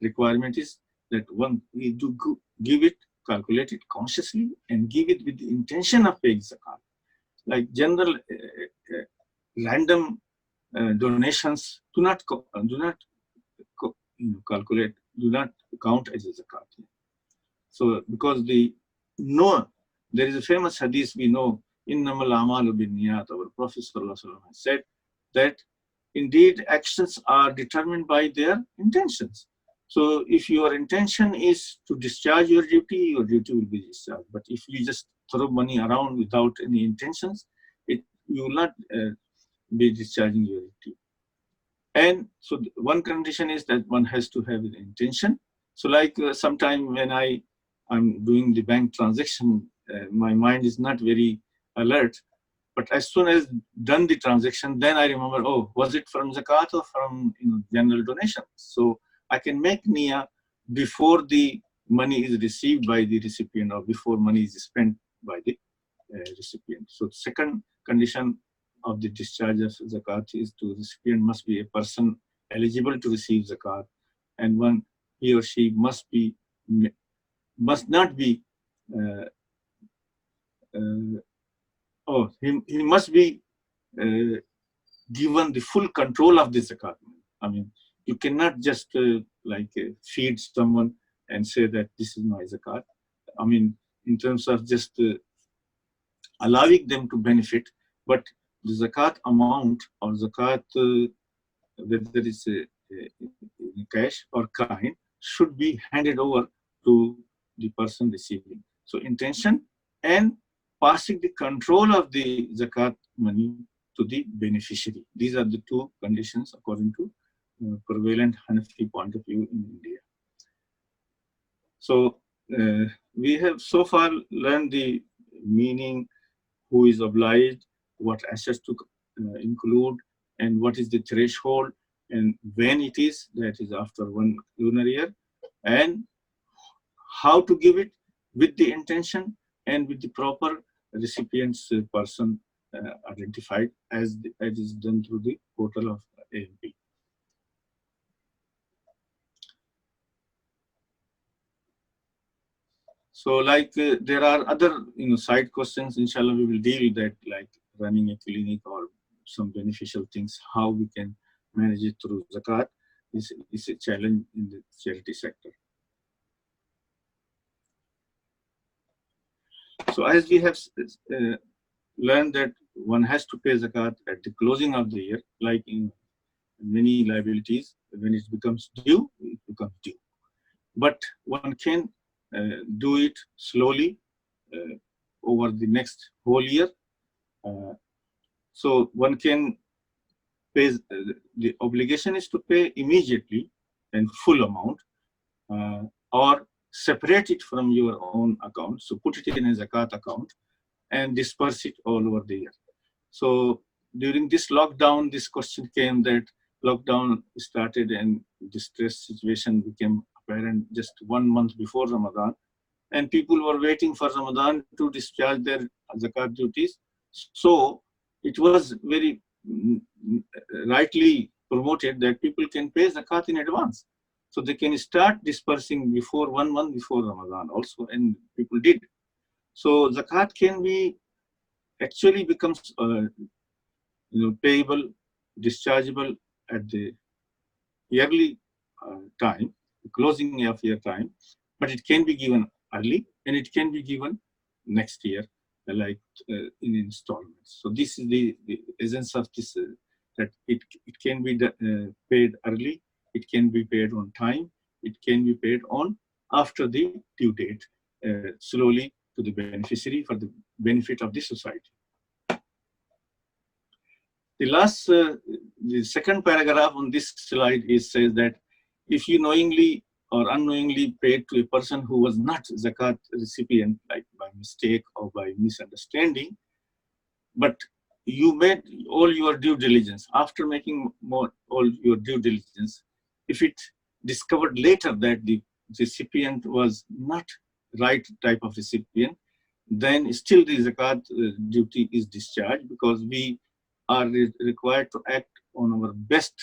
requirement is that one need to give it, calculate it consciously, and give it with the intention of paying zakat. Like general random donations do not calculate, do not count as a zakat. So because there is a famous hadith we know, innamal amalu binniyat. Our Prophet ﷺ has said that indeed actions are determined by their intentions. So if your intention is to discharge your duty will be discharged. But if you just throw money around without any intentions, you will not be discharging your duty. And so one condition is that one has to have an intention. So like sometime when I'm doing the bank transaction, my mind is not very alert. But as soon as done the transaction, then I remember, oh, was it from zakat or from general donation? So I can make niyyah before the money is received by the recipient or before money is spent by the recipient. So the second condition of the discharge of zakat is the recipient must be a person eligible to receive zakat, and he or she must not be he must be given the full control of the zakat. I mean, you cannot just feed someone and say that this is my zakat. I mean, in terms of just allowing them to benefit, but the zakat amount or zakat, whether it's cash or coin, should be handed over to the person receiving. So intention and passing the control of the zakat money to the beneficiary. These are the two conditions according to prevalent Hanafi point of view in India. So we have so far learned the meaning, who is obliged, what assets to include, and what is the threshold, and when it is, that is after one lunar year, and how to give it with the intention and with the proper recipient's person identified as is done through the portal of AMP. So there are other side questions, inshallah we will deal with that, like running a clinic or some beneficial things, how we can manage it through zakat is a challenge in the charity sector. So as we have learned that one has to pay zakat at the closing of the year, like in many liabilities, when it becomes due, it becomes due. But one can do it slowly over the next whole year. So one can pay, the obligation is to pay immediately and full amount, or separate it from your own account. So put it in a zakat account and disperse it all over the year. So during this lockdown, this question came that lockdown started and the stress situation became apparent just 1 month before Ramadan. And people were waiting for Ramadan to discharge their zakat duties. So it was very rightly promoted that people can pay zakat in advance. So they can start dispersing before 1 month before Ramadan also, and people did. So zakat can be actually becomes payable, dischargeable at the yearly time, the closing of year time, but it can be given early and it can be given next year, in installments. So this is the essence of this that it can be paid early, it can be paid on time, it can be paid on after the due date, slowly to the beneficiary for the benefit of the society. The last, the second paragraph on this slide says that if you knowingly or unknowingly paid to a person who was not zakat recipient, like by mistake or by misunderstanding, but you made all your due diligence, after making all your due diligence, if it discovered later that the recipient was not right type of recipient, then still the zakat duty is discharged, because we are required to act on our best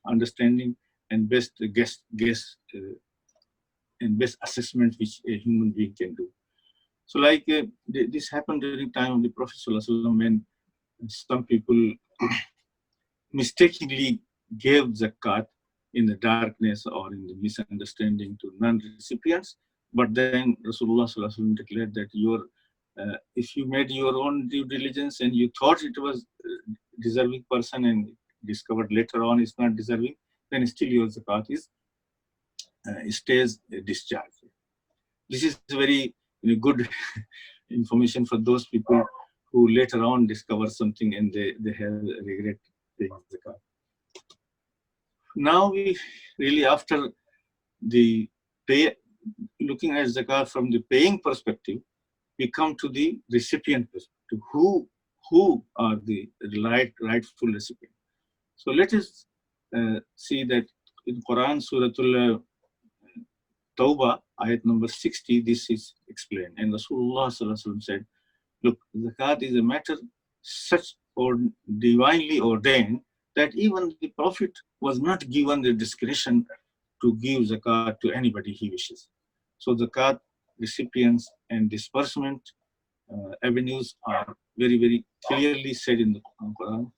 understanding and best guess and best assessment which a human being can do. So like this happened during time of the Prophet ﷺ, when some people mistakenly gave zakat in the darkness or in the misunderstanding to non-recipients. But then Rasulullah ﷺ declared that if you made your own due diligence and you thought it was deserving person and discovered later on it's not deserving, then still your zakat stays discharged. This is very good information for those people who later on discover something and they have regret paying zakat. Now we really, after the looking at zakat from the paying perspective, we come to the recipient perspective. Who are the rightful recipient? So let us see that in Quran, Suratul Tawbah, ayat number 60, this is explained. And Rasulullah ﷺ said, look, zakat is a matter such or divinely ordained that even the Prophet was not given the discretion to give zakat to anybody he wishes. So zakat recipients and disbursement avenues are very, very clearly said in the Quran.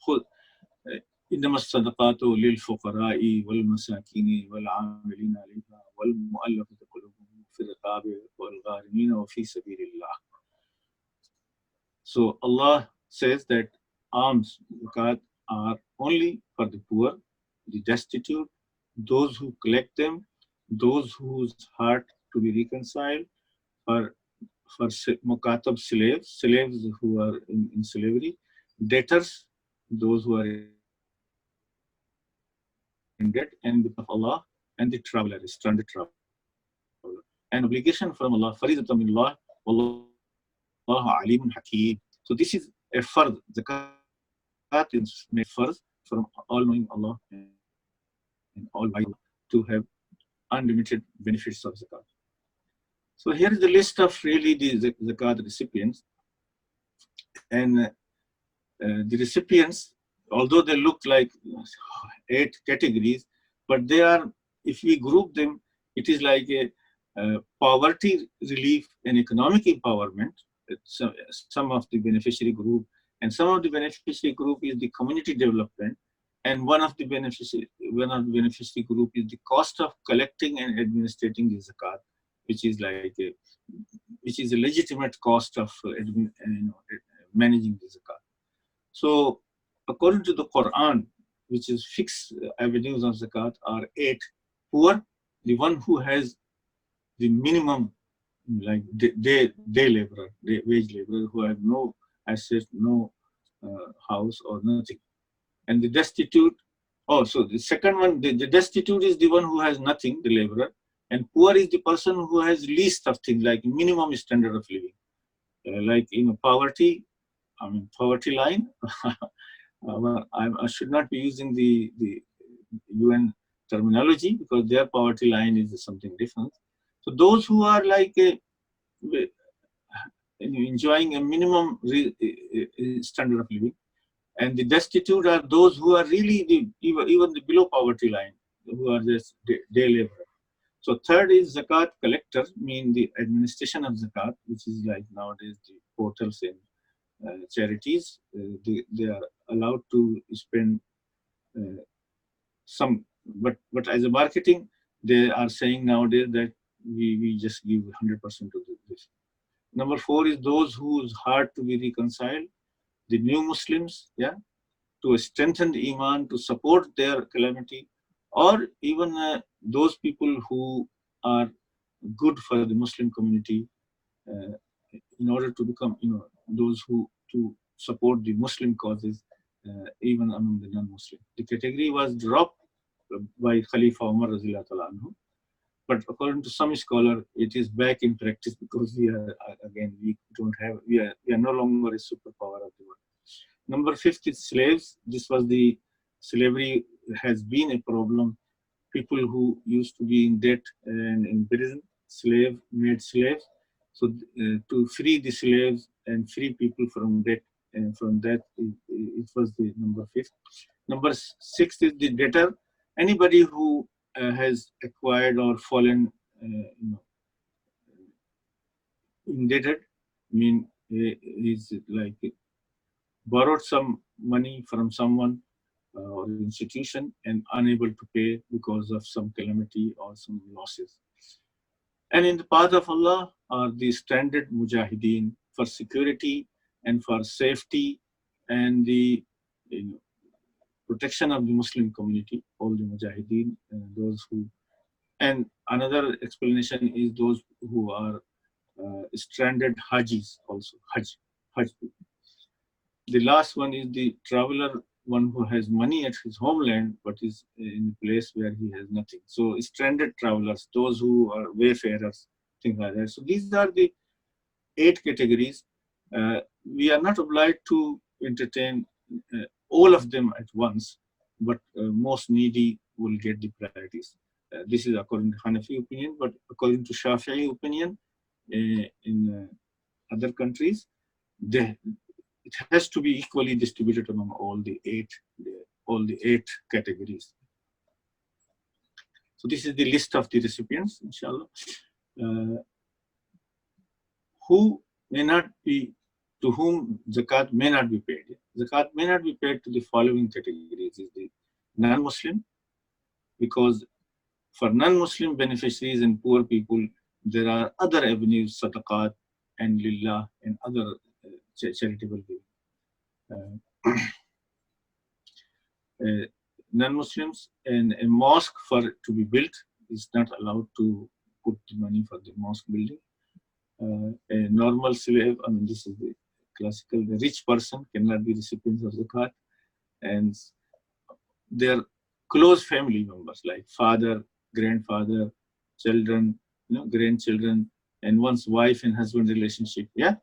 إنما الصدقات للفقراء والمساكين والعاملين عليها والمؤلفة قلوبهم في الرقاب والغارمين وفي سبيل الله. So Allah says that alms, zakat, are only for the poor, the destitute, those who collect them, those whose heart to be reconciled, for mukatab slaves who are in slavery, debtors, those who are in debt, and the of Allah, and the traveler, stranded traveler. An obligation from Allah, faridatan min Allah, wallahu alimun hakim. So this is a fard. Zakat is made fard from all-knowing Allah and all-wise to have unlimited benefits of zakat. So here is the list of really the zakat recipients. And the recipients, although they look like 8 categories, but they are, if we group them, it is like a poverty relief and economic empowerment. Some of the beneficiary group, and some of the beneficiary group is the community development, and one of the beneficiary group is the cost of collecting and administrating the zakat, which is like a legitimate cost of managing the zakat. So according to the Quran, which is fixed avenues of zakat are 8. Poor, the one who has the minimum, like day laborer, wage laborer, who have no asset, no house or nothing. And the destitute, so the second one, the destitute is the one who has nothing, the laborer, and poor is the person who has least of things, like minimum standard of living, like poverty. Poverty line. I should not be using the UN terminology, because their poverty line is something different. So those who are like enjoying a minimum standard of living, and the destitute are those who are really even the below poverty line, who are just day laborer. So third is zakat collector, mean the administration of zakat, which is like nowadays the portals and charities. They are allowed to spend some, but as a marketing, they are saying nowadays that we just give 100% to this. Number 4 is those whose heart to be reconciled, the new Muslims, yeah, to strengthen the iman, to support their calamity, or even those people who are good for the Muslim community, uh, in order to become, those who to support the Muslim causes, even among the non-Muslim. The category was dropped by Khalifa Umar Razillah anhu, but according to some scholar, it is back in practice because we are again we are no longer a superpower of the world. Number 5 is slaves. This was the slavery has been a problem. People who used to be in debt and in prison, made slaves. So to free the slaves and free people from debt, and from that it was the number 5. Number 6 is the debtor. Anybody who has acquired or fallen, indebted, mean is like borrowed some money from someone or institution and unable to pay because of some calamity or some losses. And in the path of Allah are the standard mujahideen for security and for safety and the, protection of the Muslim community, all the mujahideen, those who. And another explanation is those who are stranded hajis also, Hajj people. The last one is the traveler, one who has money at his homeland but is in a place where he has nothing. So stranded travelers, those who are wayfarers, things like that. So these are the 8 categories. We are not obliged to entertain all of them at once, but most needy will get the priorities. This is according to Hanafi opinion, but according to Shafi'i opinion, in other countries, they, it has to be equally distributed among all the eight categories. So this is the list of the recipients, inshallah, who may not be, to whom zakat may not be paid. Zakat may not be paid to the following categories: is the non-Muslim, because for non-Muslim beneficiaries and poor people, there are other avenues, sadaqat and lillah and other charitable giving. Non-Muslims, and a mosque for to be built is not allowed to put the money for the mosque building. A normal slave, I mean, this is the classical, the rich person cannot be recipients of zakat, and their close family members like father, grandfather, children, grandchildren, and one's wife and husband relationship, yeah,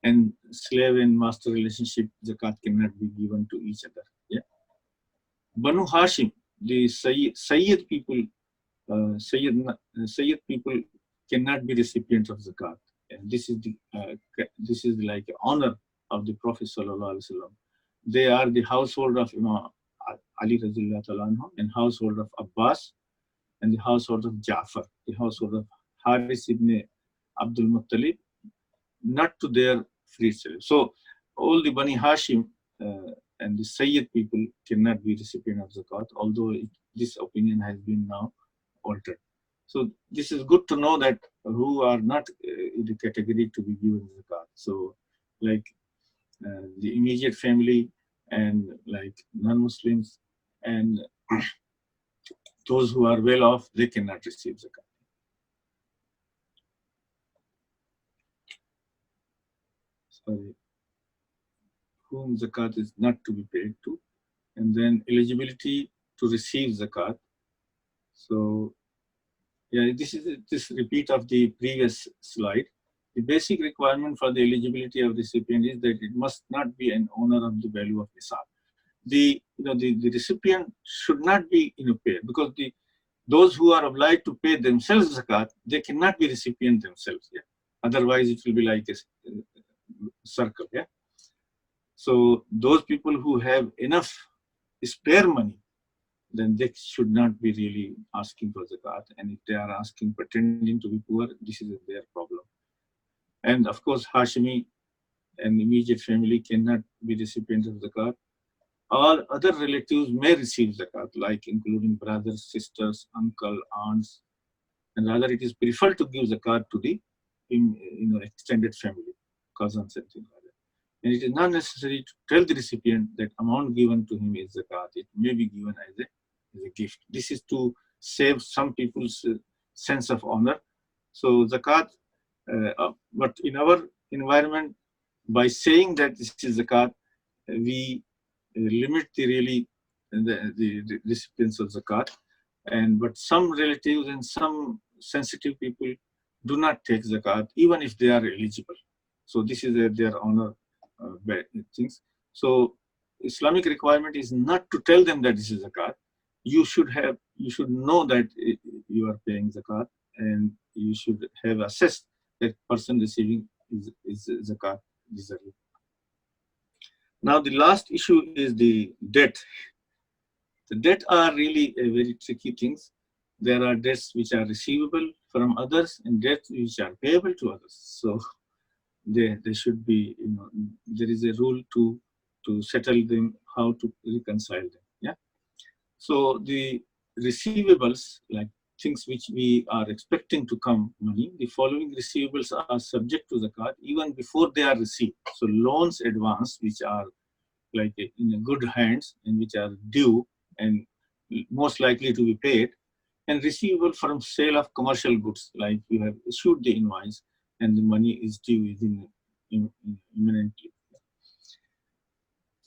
and slave and master relationship, zakat cannot be given to each other, yeah. Banu Hashim, the Sayyid people, Sayyid people cannot be recipients of zakat. And this is like honor of the Prophet sallallahu alaihi wasallam. They are the household of Imam Ali Razillah anhu, and household of Abbas, and the household of Ja'far, the household of Haris ibn Abdul Muttalib, not to their free slaves. So all the Bani Hashim and the Sayyid people cannot be recipient of zakat, although this opinion has been now altered. So this is good to know that who are not in the category to be given zakat. So like the immediate family and like non-Muslims and those who are well off, they cannot receive zakat. Sorry. Whom zakat is not to be paid to. And then eligibility to receive zakat. So yeah, this repeat of the previous slide. The basic requirement for the eligibility of recipient is that it must not be an owner of the value of nisab. The recipient should not be paid, because those who are obliged to pay themselves zakat, they cannot be recipient themselves. Yeah, otherwise it will be like a circle. Yeah. So those people who have enough spare money, then they should not be really asking for zakat. And if they are asking, pretending to be poor, this is their problem. And of course, Hashimi and immediate family cannot be recipients of zakat. All other relatives may receive zakat, like including brothers, sisters, uncle, aunts, and rather it is preferred to give zakat to the extended family, cousins and things like that. And it is not necessary to tell the recipient that amount given to him is zakat. It may be given as a gift. This is to save some people's sense of honor. So zakat, but in our environment, by saying that this is zakat, we limit the really the recipients of zakat. And but some relatives and some sensitive people do not take zakat even if they are eligible. So this is their honor things. So Islamic requirement is not to tell them that this is zakat. You should know that you are paying zakat, and you should have assessed that person receiving is zakat deserving. Now the last issue is the debt. The debt are really very tricky things. There are debts which are receivable from others and debts which are payable to others. So they should be, there is a rule to settle them, how to reconcile them. Yeah. So the receivables, like things which we are expecting to come money, the following receivables are subject to zakat even before they are received. So loans advance, which are like in a good hands and which are due and most likely to be paid, and receivable from sale of commercial goods, like you have issued the invoice and the money is due within imminently.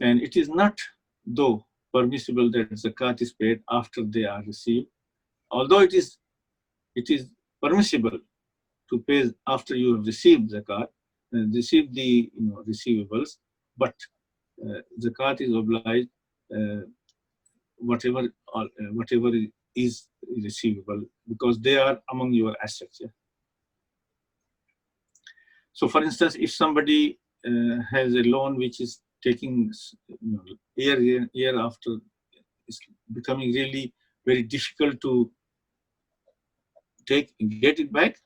And it is not, though, permissible that zakat is paid after they are received, although it is permissible to pay after you have received zakat and received the receivables, but zakat is obliged whatever is receivable, because they are among your assets. Yeah? So, for instance, if somebody has a loan which is taking year after, it's becoming really very difficult to get it back,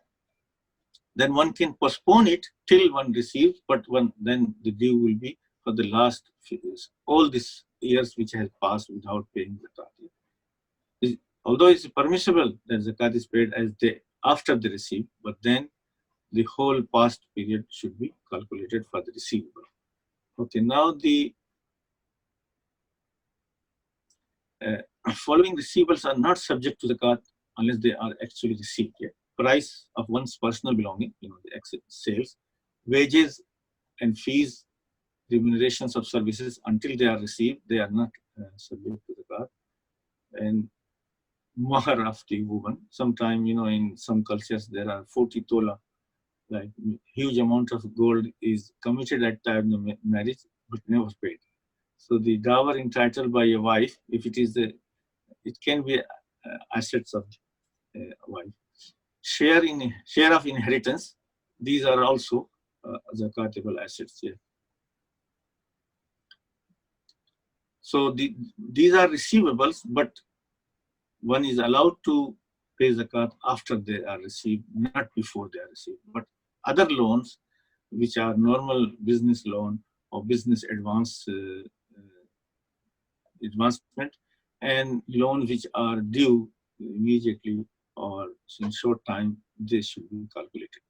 then one can postpone it till one receives, but then the due will be for the last all these years which has passed without paying zakat. Although it's permissible that zakat is paid after they receive, but then the whole past period should be calculated for the receivable. Okay, now the following receivables are not subject to zakat unless they are actually received. Yeah? Price of one's personal belonging, the sales, wages and fees, remunerations of services, until they are received, they are not subject to zakat. And mahar of the woman, sometime, in some cultures there are 40 tola, like huge amount of gold is committed at time of marriage but never paid. So the dower entitled by a wife, if it can be assets of wife. Share of inheritance, these are also zakatable assets here. So these are receivables, but one is allowed to pay zakat after they are received, not before they are received. But other loans, which are normal business loan or business advancement, and loans which are due immediately or in short time, they should be calculated.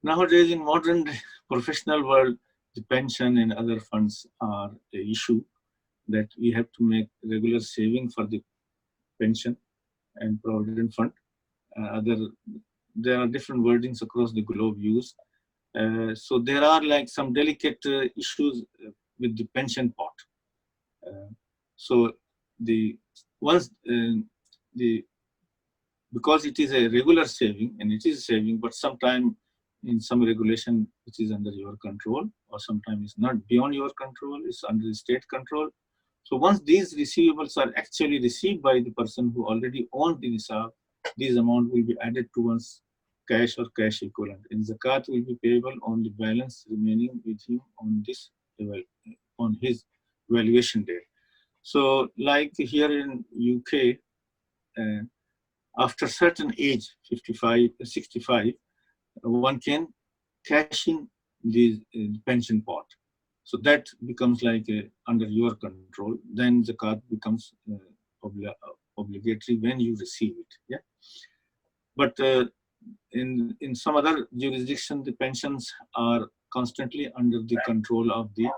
Nowadays, in modern professional world, the pension and other funds are an issue that we have to make regular saving for the pension and provident fund. There are different wordings across the globe used. So there are like some delicate issues with the pension pot. So because it is a regular saving and it is saving, but sometime in some regulation which is under your control, or sometimes it's not beyond your control, it's under the state control. So once these receivables are actually received by the person who already owned the nisab, this amount will be added to one's cash or cash equivalent. And zakat will be payable on the balance remaining with him on his valuation date. So like here in UK, after certain age, 55, 65, one can cash in the pension pot. So that becomes like under your control. Then zakat becomes obligatory when you receive it. Yeah. But in some other jurisdiction, the pensions are constantly under the control of the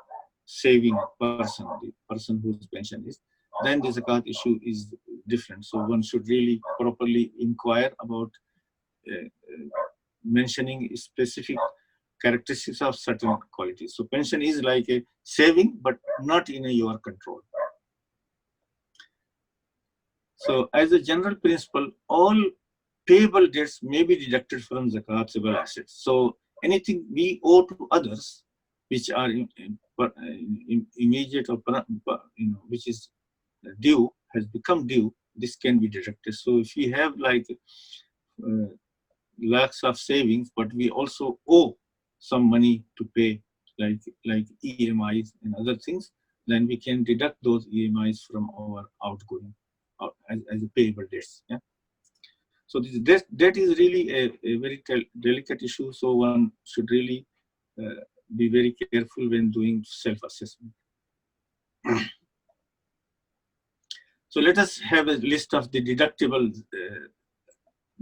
saving person, the person whose pension is, then the zakat issue is different. So one should really properly inquire about mentioning specific characteristics of certain qualities. So pension is like a saving, but not in your control. So as a general principle, all payable debts may be deducted from zakatable assets. So anything we owe to others, which are immediate or which is due, has become due, this can be deducted. So if we have like lakhs of savings, but we also owe some money to pay, like EMIs and other things, then we can deduct those EMIs from our outgoing as a payable debts. Yeah. So that is really a very delicate issue. So one should really be very careful when doing self-assessment. So let us have a list of the deductible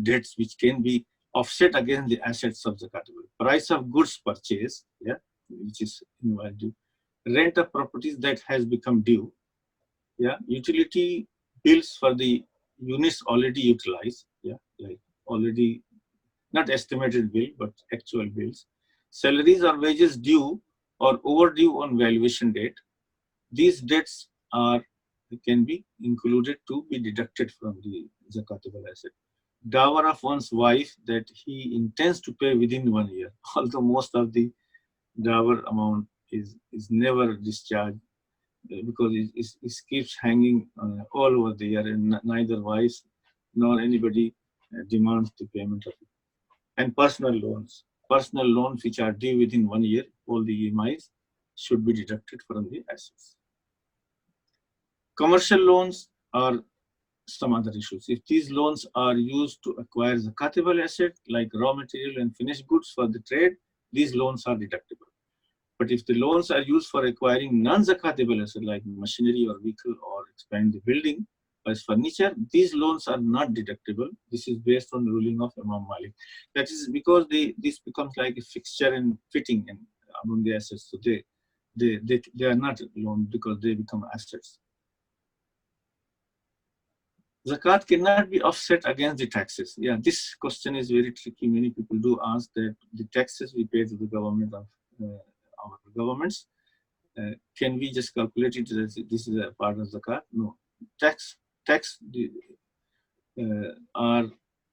debts which can be offset against the assets of zakatable. Price of goods purchased, yeah, which is in value. Rent of properties that has become due, yeah. Utility bills for the units already utilized, yeah, like already not estimated bill but actual bills. Salaries or wages due or overdue on valuation date. These debts can be included to be deducted from the zakatable asset. Dower of one's wife that he intends to pay within 1 year, although most of the dower amount is never discharged because it keeps hanging all over the year, and neither wives nor anybody demands the payment of it. And personal loans which are due within 1 year, all the EMIs should be deducted from the assets. Commercial loans are some other issues. If these loans are used to acquire zakatable assets like raw material and finished goods for the trade, these loans are deductible. But if the loans are used for acquiring non-zakatable assets like machinery or vehicle or expand the building as furniture, these loans are not deductible. This is based on the ruling of Imam Malik. That is because this becomes like a fixture and fitting among the assets. So they are not loaned because they become assets. Zakat cannot be offset against the taxes. Yeah, this question is very tricky. Many people do ask that the taxes we pay to the government of our governments, can we just calculate it as this is a part of zakat? No, tax are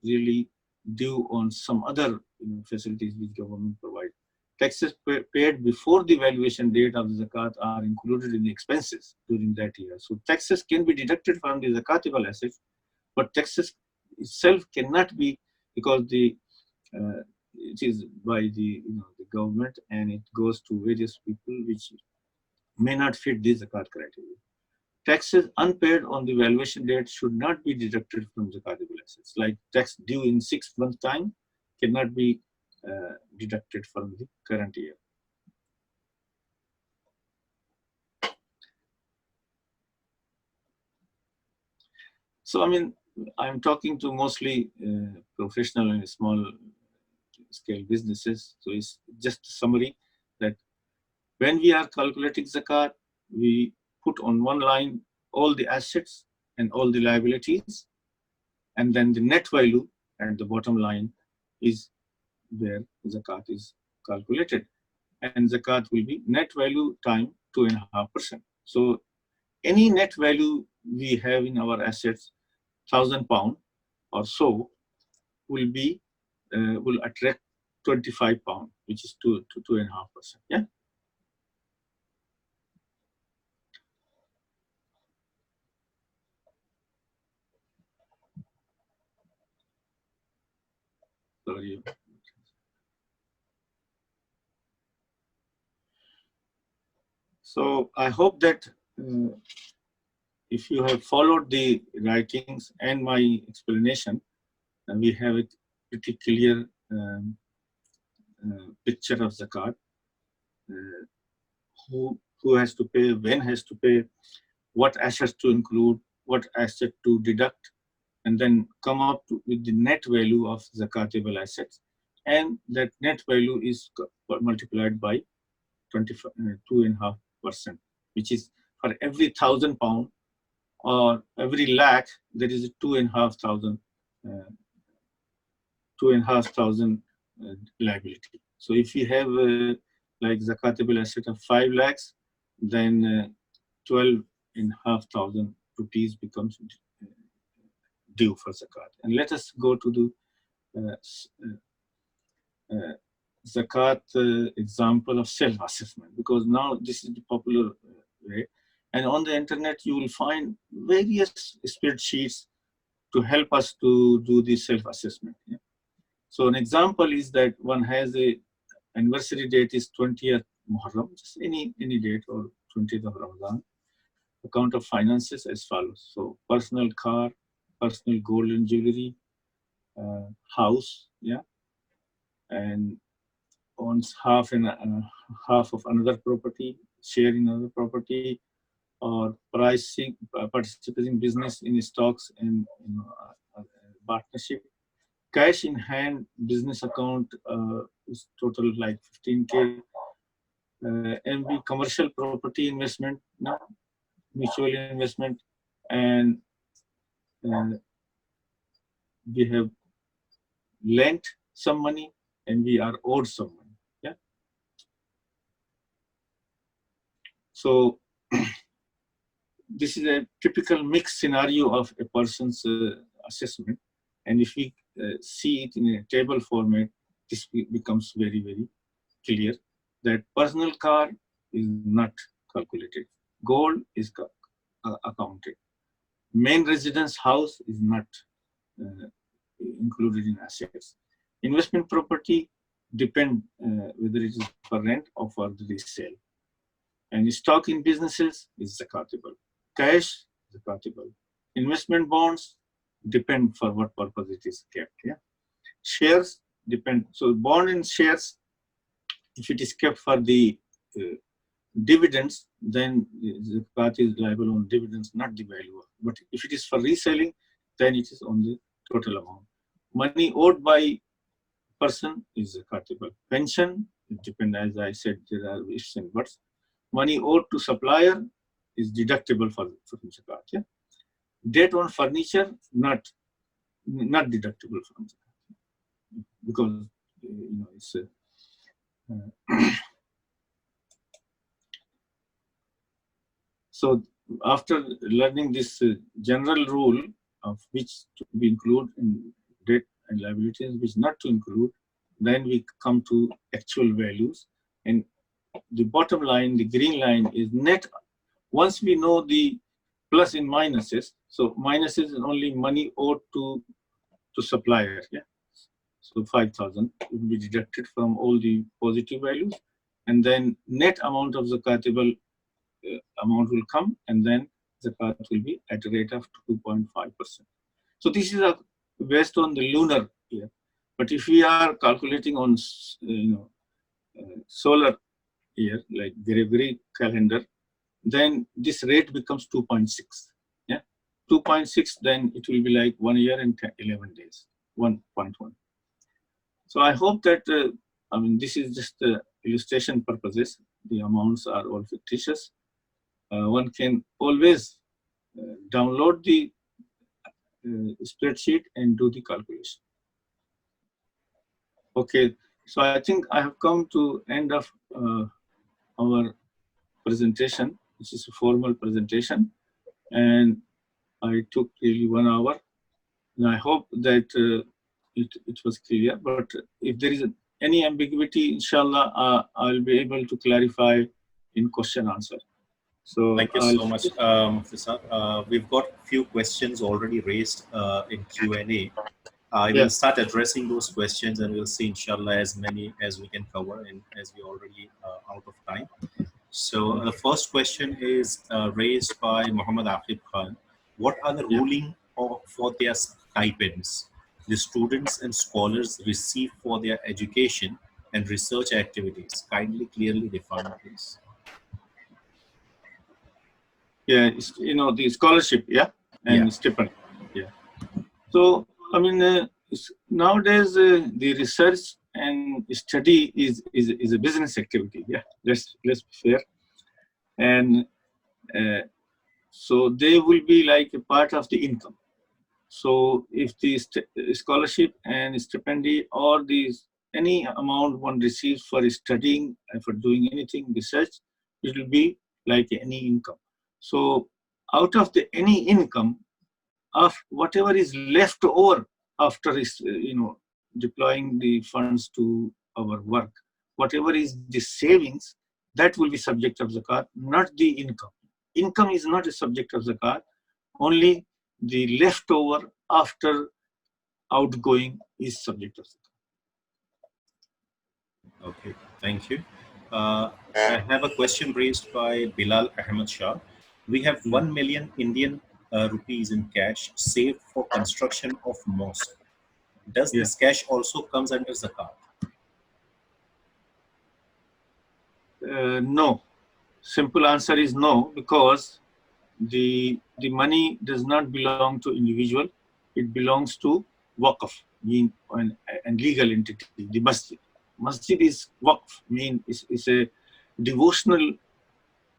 really due on some other facilities which government provide. Taxes paid before the valuation date of the zakat are included in the expenses during that year. So taxes can be deducted from the zakatable assets, but taxes itself cannot be, because it is by the government and it goes to various people which may not fit the zakat criteria. Taxes unpaid on the valuation date should not be deducted from zakatable assets. Like tax due in 6 months' time cannot be deducted from the current year. So, I mean, I'm talking to mostly professional and small scale businesses. So it's just a summary that when we are calculating zakat, we put on one line all the assets and all the liabilities, and then the net value at the bottom line is where zakat is calculated. And zakat will be net value times 2.5%. So any net value we have in our assets, £1,000 or so, will attract £25, which is 2.5%. Yeah. Sorry. So I hope that if you have followed the writings and my explanation, we have a pretty clear picture of zakat. Who has to pay, when has to pay, what assets to include, what asset to deduct, and then come up with the net value of zakatable assets. and that net value is multiplied by 2.5%, which is for every £1,000 or every lakh, there is a 2,500 liability. So if you have like zakatable asset of 5 lakhs, then 12,500 rupees becomes due for zakat. And let us go to the zakat example of self-assessment, because now this is the popular way. And on the internet, you will find various spreadsheets to help us to do the self-assessment. Yeah? So an example is that one has a anniversary date is 20th Muharram, just any date, or 20th of Ramzan. Account of finances as follows. So personal car, personal gold and jewelry, house, yeah, and owns half of another property, sharing another property, or participating business in stocks and partnership. Cash in hand business account is total like 15K. MB commercial property investment, no, mutual investment, and we have lent some money and we are owed some money. Yeah. So this is a typical mixed scenario of a person's assessment, and if we see it in a table format, this becomes very, very clear that personal car is not calculated, gold is accounted, main residence house is not included in assets. Investment property depend whether it is for rent or for the resale. And stock in businesses is zakatable. Cash, zakatable. Investment bonds depend for what purpose it is kept. Yeah. Shares depend. So bond and shares, if it is kept for the dividends, then zakat is liable on dividends, not the value. But if it is for reselling, then it is on the total amount. Money owed by person is zakatable. Pension, it depends, as I said, there are ifs and buts. Money owed to supplier is deductible from zakat. Yeah? Debt on furniture, not deductible from zakat, because it's so after learning this general rule of which to be include in debt and liabilities, which not to include, then we come to actual values. And the bottom line, the green line, is net. Once we know the plus and minuses, so minuses is only money owed to supplier. Yeah. So 5,000 will be deducted from all the positive values, and then net amount of zakatable amount will come, and then zakat will be at a rate of 2.5%. So this is based on the lunar year. But if we are calculating on solar year, like Gregorian calendar, then this rate becomes 2.6. Yeah, 2.6. Then it will be like 1 year and 11 days. 1.1. So I hope that this is just illustration purposes. The amounts are all fictitious. One can always download the spreadsheet and do the calculation. Okay, so I think I have come to end of our presentation, which is a formal presentation, and I took really 1 hour. And I hope that it was clear. But if there is any ambiguity, inshallah, I'll be able to clarify in question answer. So thank you so much, Mufti. We've got a few questions already raised in Q&A. I will start addressing those questions, and we'll see, inshallah, as many as we can cover, and as we're already out of time. So the first question is raised by Muhammad Aqib Khan. What are the ruling for their stipends the students and scholars receive for their education and research activities? Kindly, clearly define, please. Yeah, the scholarship, and stipend. Yeah. So, nowadays the research and study is a business activity. Yeah, let's be fair. And so they will be like a part of the income. So if the scholarship and stipendium or these any amount one receives for studying and for doing anything research, it will be like any income. So out of the any income of whatever is left over after deploying the funds to our work, whatever is the savings, that will be subject of zakat, not the income. Income is not a subject of zakat. Only the leftover after outgoing is subject of zakat. Okay, thank you. I have a question raised by Bilal Ahmed Shah. We have 1 million Indian rupees in cash saved for construction of mosque. Does Yeah. this cash also comes under zakat? No. Simple answer is no, because the money does not belong to individual. It belongs to waqf, mean and legal entity, the masjid. Masjid is waqf, mean is a devotional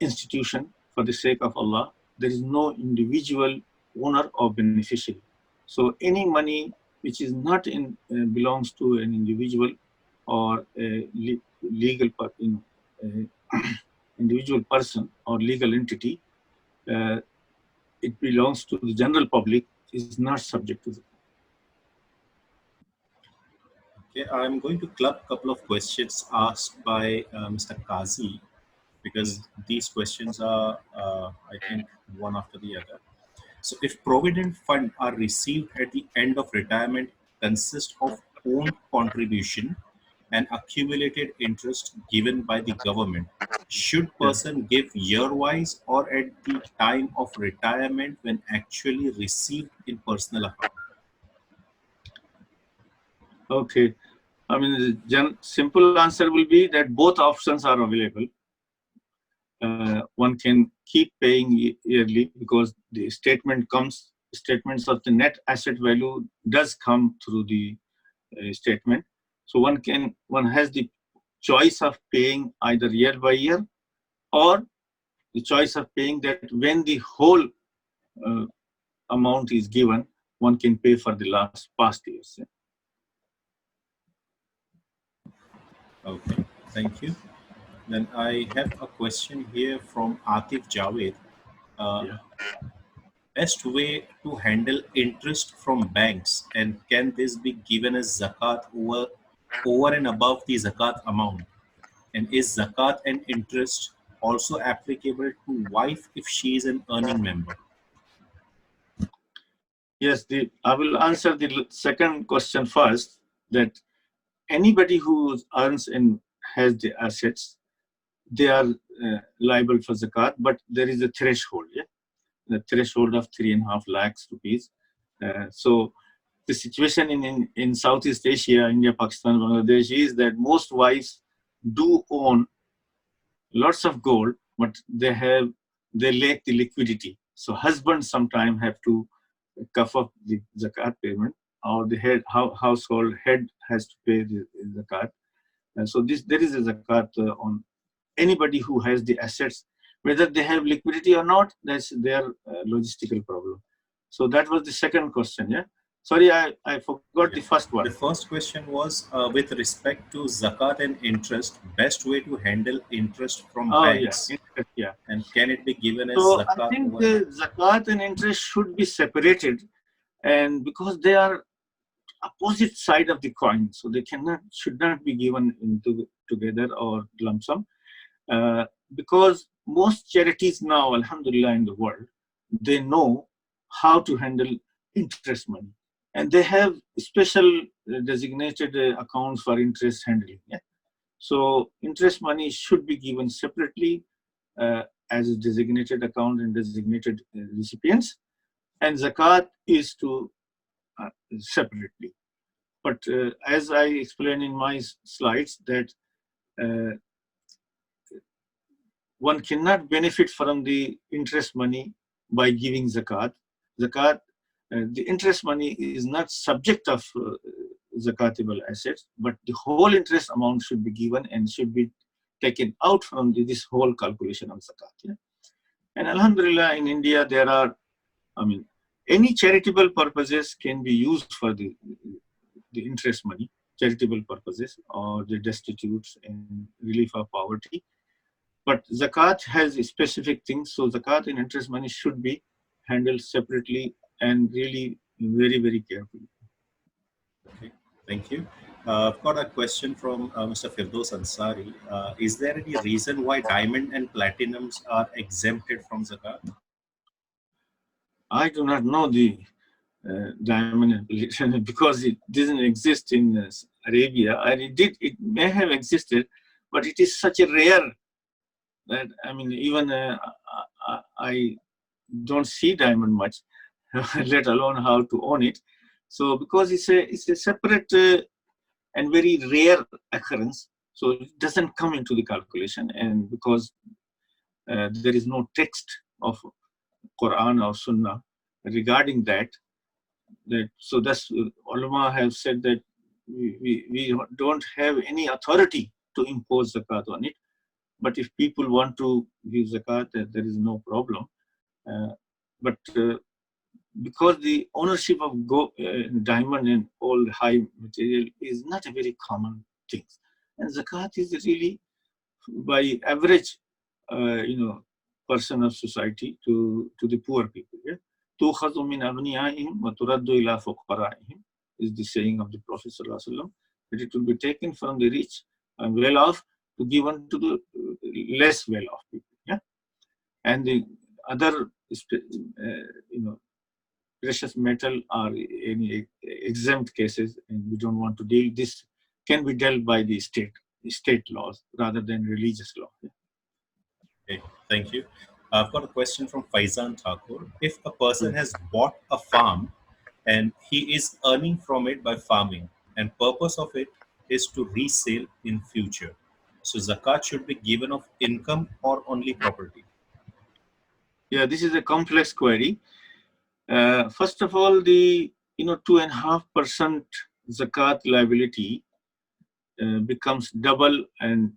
institution for the sake of Allah. There is no individual owner or beneficiary. So any money which is not in belongs to an individual or a legal individual person or legal entity, it belongs to the general public, is not subject to the. Okay, I'm going to club a couple of questions asked by Mr. Kazi, because these questions are, I think, one after the other. So, if provident fund are received at the end of retirement, consist of own contribution and accumulated interest given by the government, should Yeah. person give year-wise or at the time of retirement when actually received in personal account? Okay. I mean, the simple answer will be that both options are available. One can keep paying yearly because the statements of the net asset value does come through the statement. So one has the choice of paying either year by year, or the choice of paying that when the whole uh, amount is given, one can pay for the past years. Okay, thank you. Then I have a question here from Atif Javed. Uh, Yeah. Best way to handle interest from banks, and can this be given as zakat over and above the zakat amount? And is zakat and interest also applicable to wife if she is an earning member? Yes, I will answer the second question first. That anybody who earns and has the assets, they are liable for zakat, but there is a threshold. Yeah, the threshold of 3.5 lakhs rupees. So the situation in Southeast Asia, India, Pakistan, Bangladesh, is that most wives do own lots of gold, but they lack the liquidity. So husbands sometimes have to cover the zakat payment, or the household head has to pay the zakat. And so there is a zakat on anybody who has the assets, whether they have liquidity or not. That's their logistical problem. So that was the second question. Yeah. Sorry, I forgot the Yeah. first one. The first question was with respect to zakat and interest, best way to handle interest from banks, Yeah, interest, yeah. and can it be given as So I zakat think over? the zakat and interest should be separated, and because they are opposite side of the coin, so they should not be given together or lump sum. Because most charities now, alhamdulillah, in the world, they know how to handle interest money, and they have special designated accounts for interest handling. Yeah? So interest money should be given separately as a designated account and designated recipients, and zakat is to separately. But as I explained in my slides, that uh, one cannot benefit from the interest money by giving zakat. The interest money is not subject of zakatable assets, but the whole interest amount should be given and should be taken out from this whole calculation of zakat. Yeah? And alhamdulillah, in India, there are, I mean, any charitable purposes can be used for the interest money, charitable purposes, or the destitute and relief of poverty. But zakat has specific things, so zakat and interest money should be handled separately and really very, very carefully. Okay, thank you. I've got a question from Mr. Firdos Ansari. Is there any reason why diamond and platinums are exempted from zakat? I do not know the diamond because it doesn't exist in Arabia. And it may have existed, but it is such a rare that, I mean, even I don't see diamond much, let alone how to own it. So because it's a separate and very rare occurrence, so it doesn't come into the calculation, and because there is no text of Quran or Sunnah regarding that, so that's ulama have said that we don't have any authority to impose zakat on it. But if people want to give zakat, there is no problem. But because the ownership of diamond and all high material is not a very common thing, and zakat is really by average, person of society to the poor people. Yeah? تُؤْخَذُ مِنْ أَغْنِيَائِهِمْ وَتُرَدُّ إِلَى فُقَرَائِهِمْ is the saying of the Prophet ﷺ, that it will be taken from the rich and well-off to given to the less well-off people. Yeah, and the other, precious metal or any exempt cases, and we don't want to deal. This can be dealt by the state laws rather than religious law. Yeah? Okay, thank you. I've got a question from Faizan Thakur. If a person has bought a farm and he is earning from it by farming, and purpose of it is to resell in future, so zakat should be given of income or only property? Yeah, this is a complex query. First of all, the 2.5% zakat liability becomes double and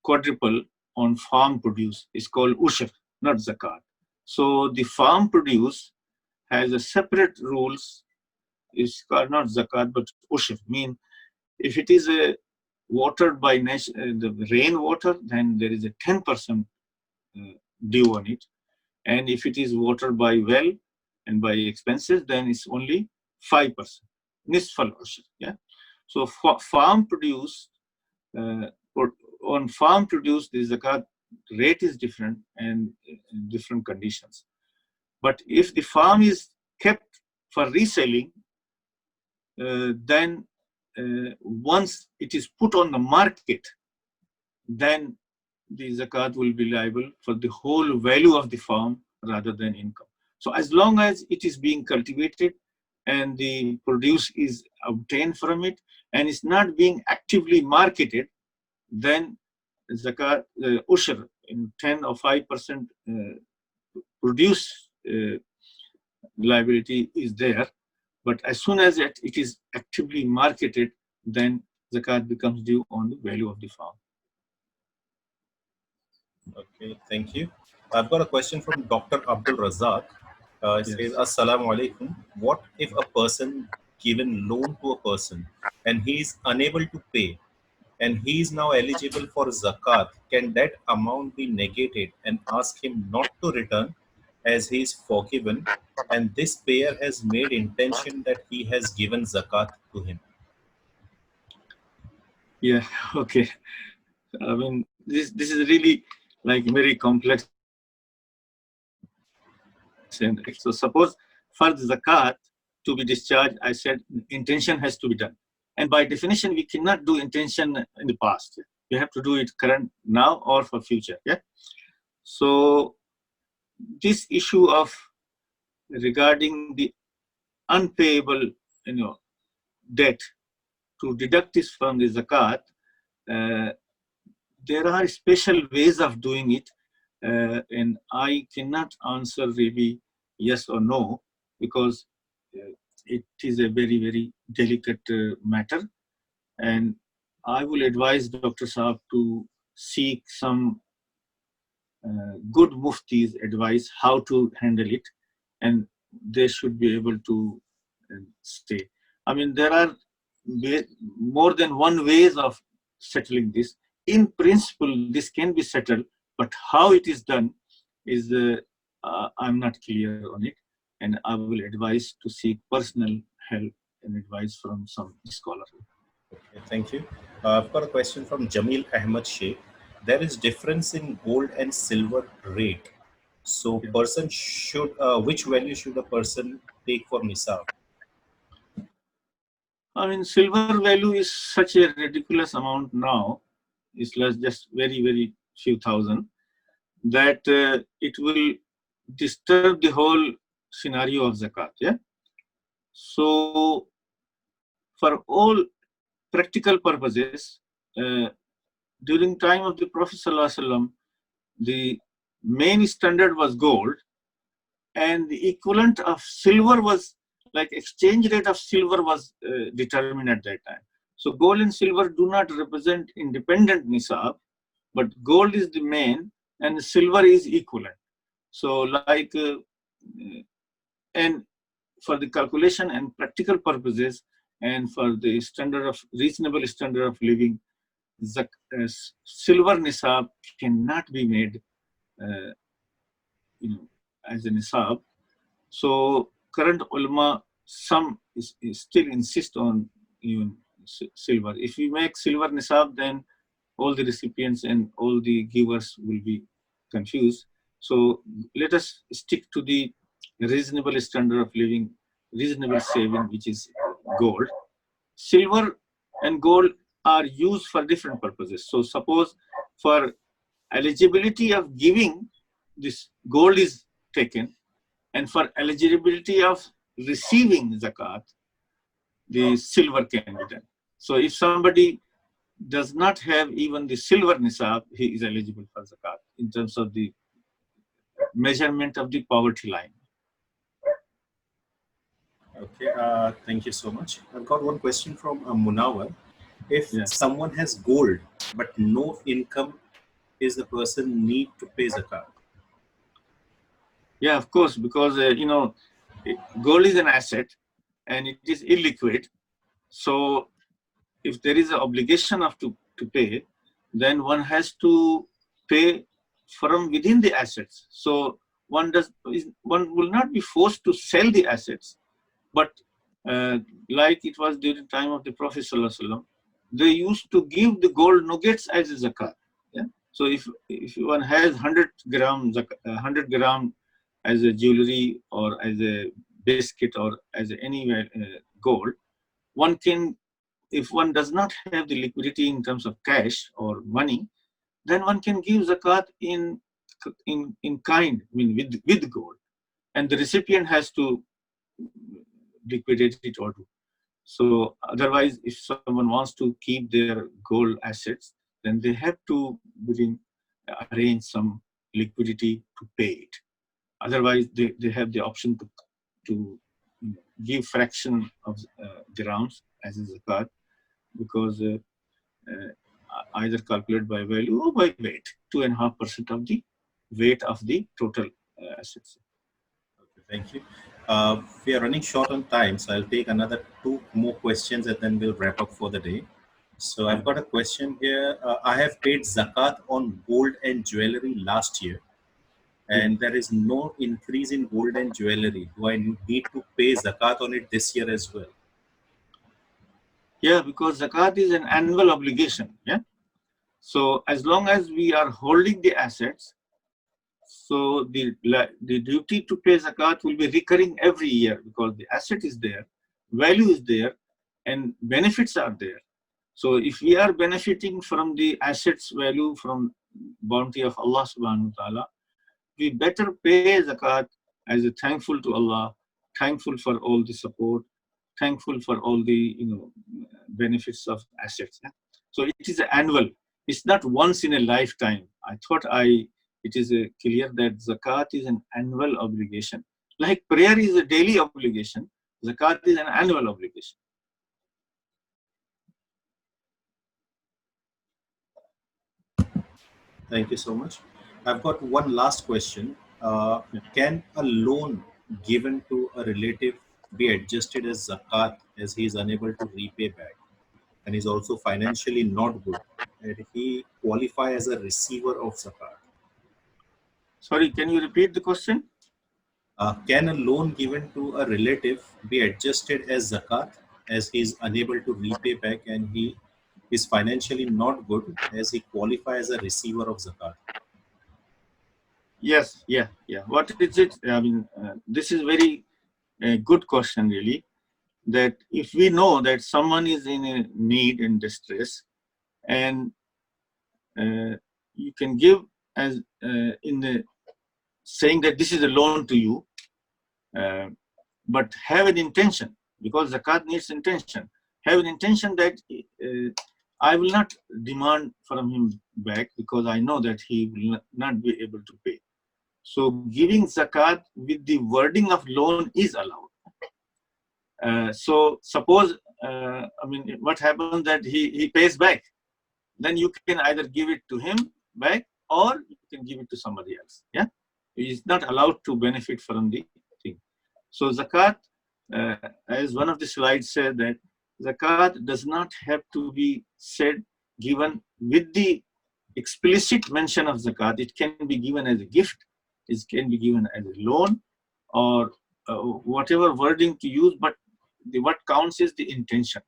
quadruple on farm produce. It's called ushr, not zakat. So the farm produce has a separate rules. It's called not zakat but ushr. Mean if it is watered by the rainwater, then there is a 10% due on it, and if it is watered by well and by expenses, then it's only 5%. Nisfal ushr. Yeah. So for farm produce, on farm produce, the zakat rate is different and different conditions. But if the farm is kept for reselling, then once it is put on the market, then the zakat will be liable for the whole value of the farm rather than income. So as long as it is being cultivated and the produce is obtained from it and it's not being actively marketed, then zakat, ushr in 10 or 5% produce liability is there. But as soon as it is actively marketed, then zakat becomes due on the value of the farm. Okay, thank you. I've got a question from Dr. Abdul Razak. It says, Assalamu alaikum. What if a person given loan to a person and he is unable to pay and he is now eligible for zakat? Can that amount be negated and ask him not to return as he is forgiven, and this payer has made intention that he has given zakat to him? Yeah, okay. I mean, this is really like very complex. And so suppose for the zakat to be discharged, I said intention has to be done. And by definition, we cannot do intention in the past. We have to do it current now or for future. Yeah. So this issue of regarding the unpayable, debt, to deduct this from the zakat, there are special ways of doing it, and I cannot answer really yes or no, because it is a very, very delicate matter. And I will advise Dr. Saab to seek some good mufti's advice how to handle it, and they should be able to stay. I mean, there are more than one ways of settling this. In principle, this can be settled, but how it is done is I'm not clear on it, and I will advise to seek personal help and advice from some scholar. Okay, thank you. I've got a question from Jamil Ahmad Sheikh. There is difference in gold and silver rate. So, Yeah. person should which value should a person take for nisab? I mean, silver value is such a ridiculous amount now. It's just very, very few thousand, that it will disturb the whole scenario of zakat. Yeah. So, for all practical purposes, during time of the Prophet ﷺ, the main standard was gold, and the equivalent of silver was, like, exchange rate of silver was determined at that time. So gold and silver do not represent independent nisab, but gold is the main and silver is equivalent. So like, and for the calculation and practical purposes, and for the standard of reasonable standard of living, silver nisab cannot be made uh, as a nisab. So current ulama, some is still insist on even silver. If we make silver nisab, then all the recipients and all the givers will be confused. So let us stick to the reasonable standard of living, reasonable saving, which is gold. Silver and gold are used for different purposes. So suppose for eligibility of giving, this gold is taken, and for eligibility of receiving zakat, the silver can be done. So if somebody does not have even the silver nisab, he is eligible for zakat in terms of the measurement of the poverty line. Okay, thank you so much. I've got one question from Munawar. If Yeah. someone has gold but no income, is the person need to pay zakat? Yeah, of course, because gold is an asset and it is illiquid. So if there is an obligation of to pay, then one has to pay from within the assets. So one will not be forced to sell the assets, but like it was during the time of the Prophet ﷺ, they used to give the gold nuggets as a zakat. Yeah? So if one has 100 gram as a jewelry or as a biscuit or as any gold, one can, if one does not have the liquidity in terms of cash or money, then one can give zakat in kind, I mean with gold, and the recipient has to liquidate it or do. So otherwise, if someone wants to keep their gold assets, then they have to arrange some liquidity to pay it. Otherwise, they have the option to give fraction of dirhams as a zakat, because either calculated by value or by weight, 2.5% of the weight of the total assets. Okay, thank you. We are running short on time, so I'll take another two more questions and then we'll wrap up for the day. So I've got a question here. I have paid zakat on gold and jewelry last year, and there is no increase in gold and jewelry. Do I need to pay zakat on it this year as well? Yeah, because zakat is an annual obligation. Yeah. So as long as we are holding the assets, so the duty to pay zakat will be recurring every year, because the asset is there, value is there, and benefits are there. So if we are benefiting from the assets value from bounty of Allah subhanahu wa ta'ala, we better pay zakat as a thankful to Allah, thankful for all the support, thankful for all the benefits of assets. Yeah? So it is annual. It's not once in a lifetime. I thought it is clear that zakat is an annual obligation. Like prayer is a daily obligation, Zakat is an annual obligation. Thank you so much. I've got one last question. Yeah. Can a loan given to a relative be adjusted as zakat as he is unable to repay back and is also financially not good? And he qualify as a receiver of zakat? Sorry, can you repeat the question? Can a loan given to a relative be adjusted as zakat as he is unable to repay back and he is financially not good as he qualifies as a receiver of zakat? Yes, yeah. What is it? I mean, this is very good question, really. That if we know that someone is in a need and distress, and you can give as in the saying that this is a loan to you, uh, but have an intention, because zakat needs intention. Have an intention that I will not demand from him back because I know that he will not be able to pay. So giving zakat with the wording of loan is allowed. So suppose, I mean, what happens that he pays back, then you can either give it to him back or you can give it to somebody else. Yeah, he is not allowed to benefit from the thing. So zakat, as one of the slides said, that zakat does not have to be said given with the explicit mention of zakat. It can be given as a gift, it can be given as a loan, or whatever wording to use, but what counts is the intention.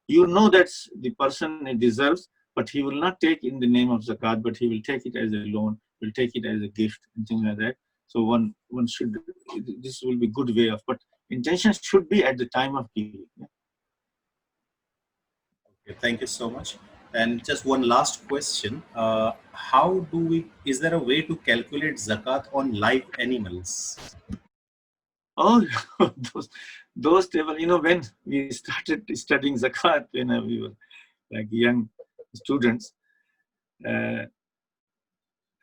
You know that the person deserves, but he will not take in the name of zakat, but he will take it as a loan, will take it as a gift, and things like that. So one should, this will be good way of, but intention should be at the time of giving. Yeah? Okay, thank you so much. And just one last question. How do we, is there a way to calculate zakat on live animals? Oh, those table, when we started studying zakat, when we were like young students, uh,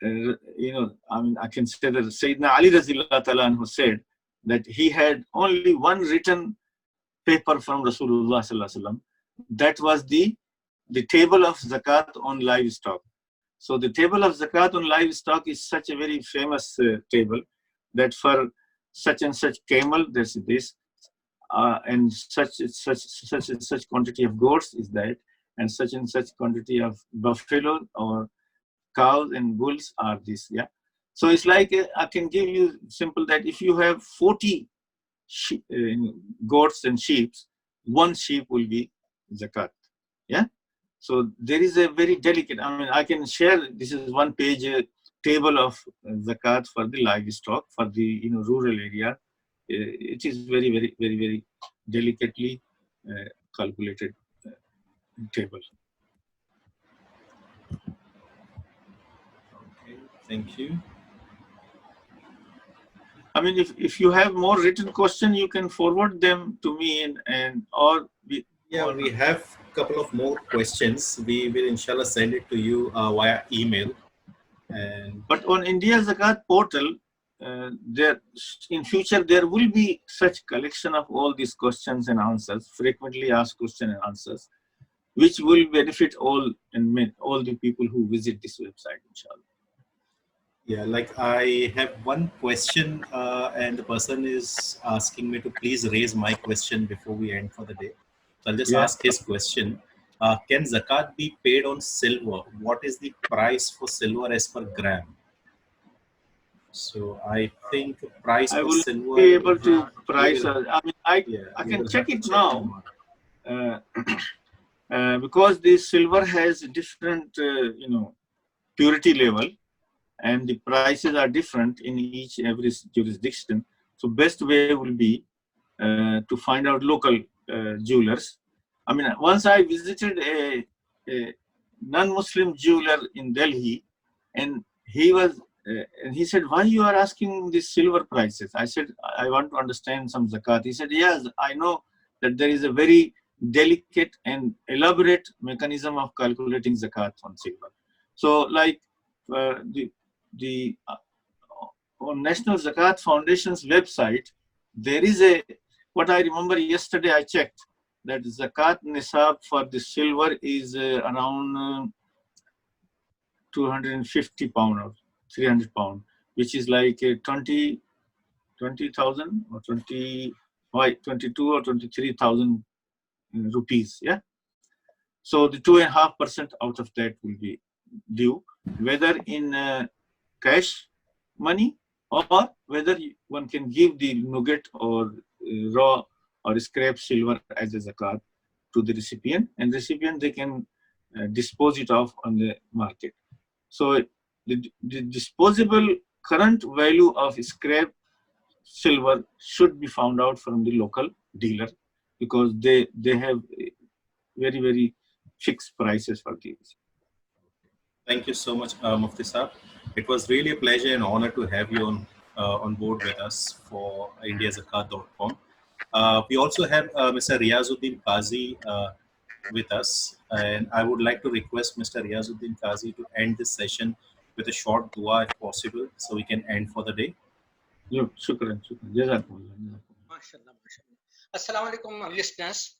I mean, I can say that Sayyidina Ali Razilullah Ta'ala anhu said that he had only one written paper from Rasulullah Sallallahu Alaihi Wasallam. That was the table of zakat on livestock. So the table of zakat on livestock is such a very famous table that for such and such camel, there's this, and such quantity of goats is that, and such quantity of buffalo or cows and bulls are this. Yeah. So it's like I can give you simple that if you have 40 goats and sheep, one sheep will be zakat. Yeah. So there is a very delicate, I mean, I can share, this is one page table of zakat for the livestock, for the rural area. It is very, very, very, very delicately calculated table. Okay, thank you. I mean, if you have more written question, you can forward them to me Yeah, we have a couple of more questions. We will inshallah send it to you via email. But on India Zakat portal, there in future there will be such collection of all these questions and answers, frequently asked question and answers, which will benefit all all the people who visit this website, inshallah. Yeah, like I have one question, and the person is asking me to please raise my question before we end for the day. So I'll just Yeah. ask his question. Can zakat be paid on silver? What is the price for silver as per gram? So I think price I for will silver, be able to price. I mean, yeah, I we can will check have to it check the now. market. Because the silver has different, purity level, and the prices are different in every jurisdiction. So best way will be to find out local jewelers. I mean, once I visited a non-Muslim jeweler in Delhi, and and he said, "Why you are asking these silver prices?" I said, "I want to understand some zakat." He said, "Yes, I know that there is a very delicate and elaborate mechanism of calculating zakat on silver. So, like the on National Zakat Foundation's website, there is a what I remember yesterday, I checked that zakat nisab for the silver is around 250 pound or 300 pound, which is like 20,000 or 22 or 23,000 rupees. Yeah. So the 2.5% out of that will be due, whether in cash money or whether one can give the nugget or raw or scrap silver as a zakat to the recipient, and recipient they can dispose it off on the market. So the disposable current value of scrap silver should be found out from the local dealer, because they have very fixed prices for these. Thank you so much, Mufti Saab. It was really a pleasure and honor to have you on board with us for indiazakat.com. We also have Mr. Riazuddin Qazi with us, and I would like to request Mr. Riazuddin Qazi to end this session with a short dua if possible, so we can end for the day. Shukran. Jazakumullah. MashaAllah, MashaAllah. Assalamu alaikum, listeners.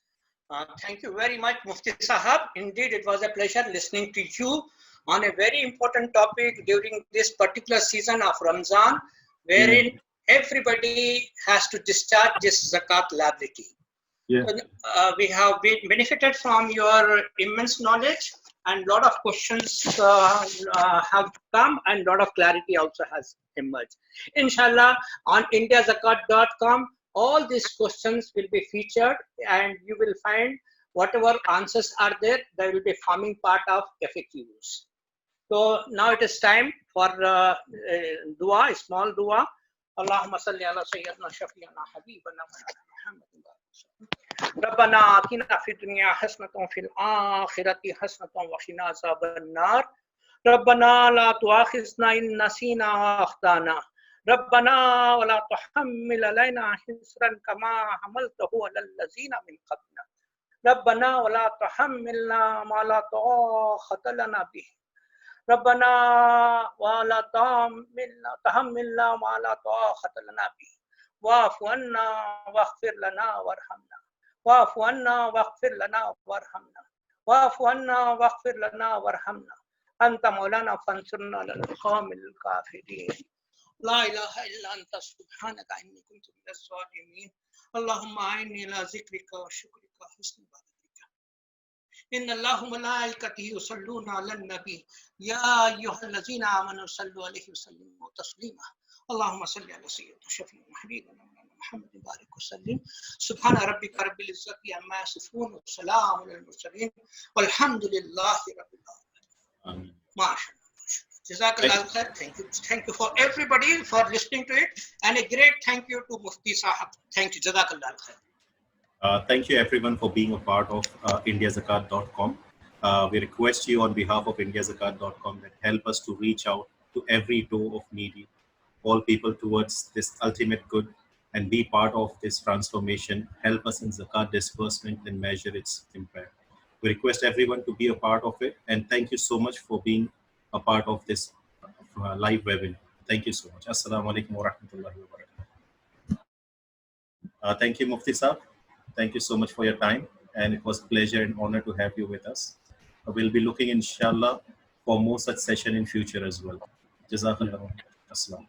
Thank you very much, Mufti Sahab. Indeed, it was a pleasure listening to you on a very important topic during this particular season of Ramzan, wherein everybody has to discharge this zakat liability. Yeah. So, we have been benefited from your immense knowledge, and a lot of questions have come, and a lot of clarity also has emerged. Inshallah, on indiazakat.com, all these questions will be featured, and you will find whatever answers are there, they will be forming part of FAQs. So now it is time for dua, a small dua. Allahumma salli ala sayyidina shafi'ana habibana Muhammad. ربنا آتنا في الدنيا حسنة وفي الآخرة حسنة وقنا عذاب النار ربنا لا تؤاخذنا إن نسينا وأخطأنا ربنا ولا تحمل علينا إصرا كما حملته على الذين من قبلنا ربنا ولا تحملنا ما لا طاقة لنا به ربنا ولا تحملنا ما لا طاقة لنا به واعف عنا واغفر لنا وارحمنا واعف عنا واغفر لنا وارحمنا واعف عنا واغفر لنا وارحمنا أنت مولانا فانصرنا على القوم الكافرين لا إله إلا أنت سبحانك إني كنت من الظالمين اللهم أعني على ذكرك وشكرك وحسن عبادتك إن الله وملائكته يصلون على النبي يا أيها الذين آمنوا صلوا عليه وسلموا تسليما اللهم صل على سيدنا شفيعنا حبيبنا محمد بارك وسلم سبحان ربك رب العزة عما يصفون وسلام على المرسلين والحمد لله رب العالمين. MashaAllah. Jazakallah khair. Thank you for everybody for listening to it, and a great thank you to Mufti Sahab. Thank you. Jazakallah khair. Thank you everyone for being a part of indiazakat.com. We request you on behalf of indiazakat.com that help us to reach out to every door of needy, all people towards this ultimate good, and be part of this transformation. Help us in zakat disbursement and measure its impact. We request everyone to be a part of it, and thank you so much for being a part of this live webinar. Thank you so much. Assalamu alaikum wa rahmatullahi wa barakatuh. Thank you, Mufti Saab. Thank you so much for your time, and it was a pleasure and honor to have you with us. We'll be looking, inshallah, for more such session in future as well. Jazakallah. Assalam.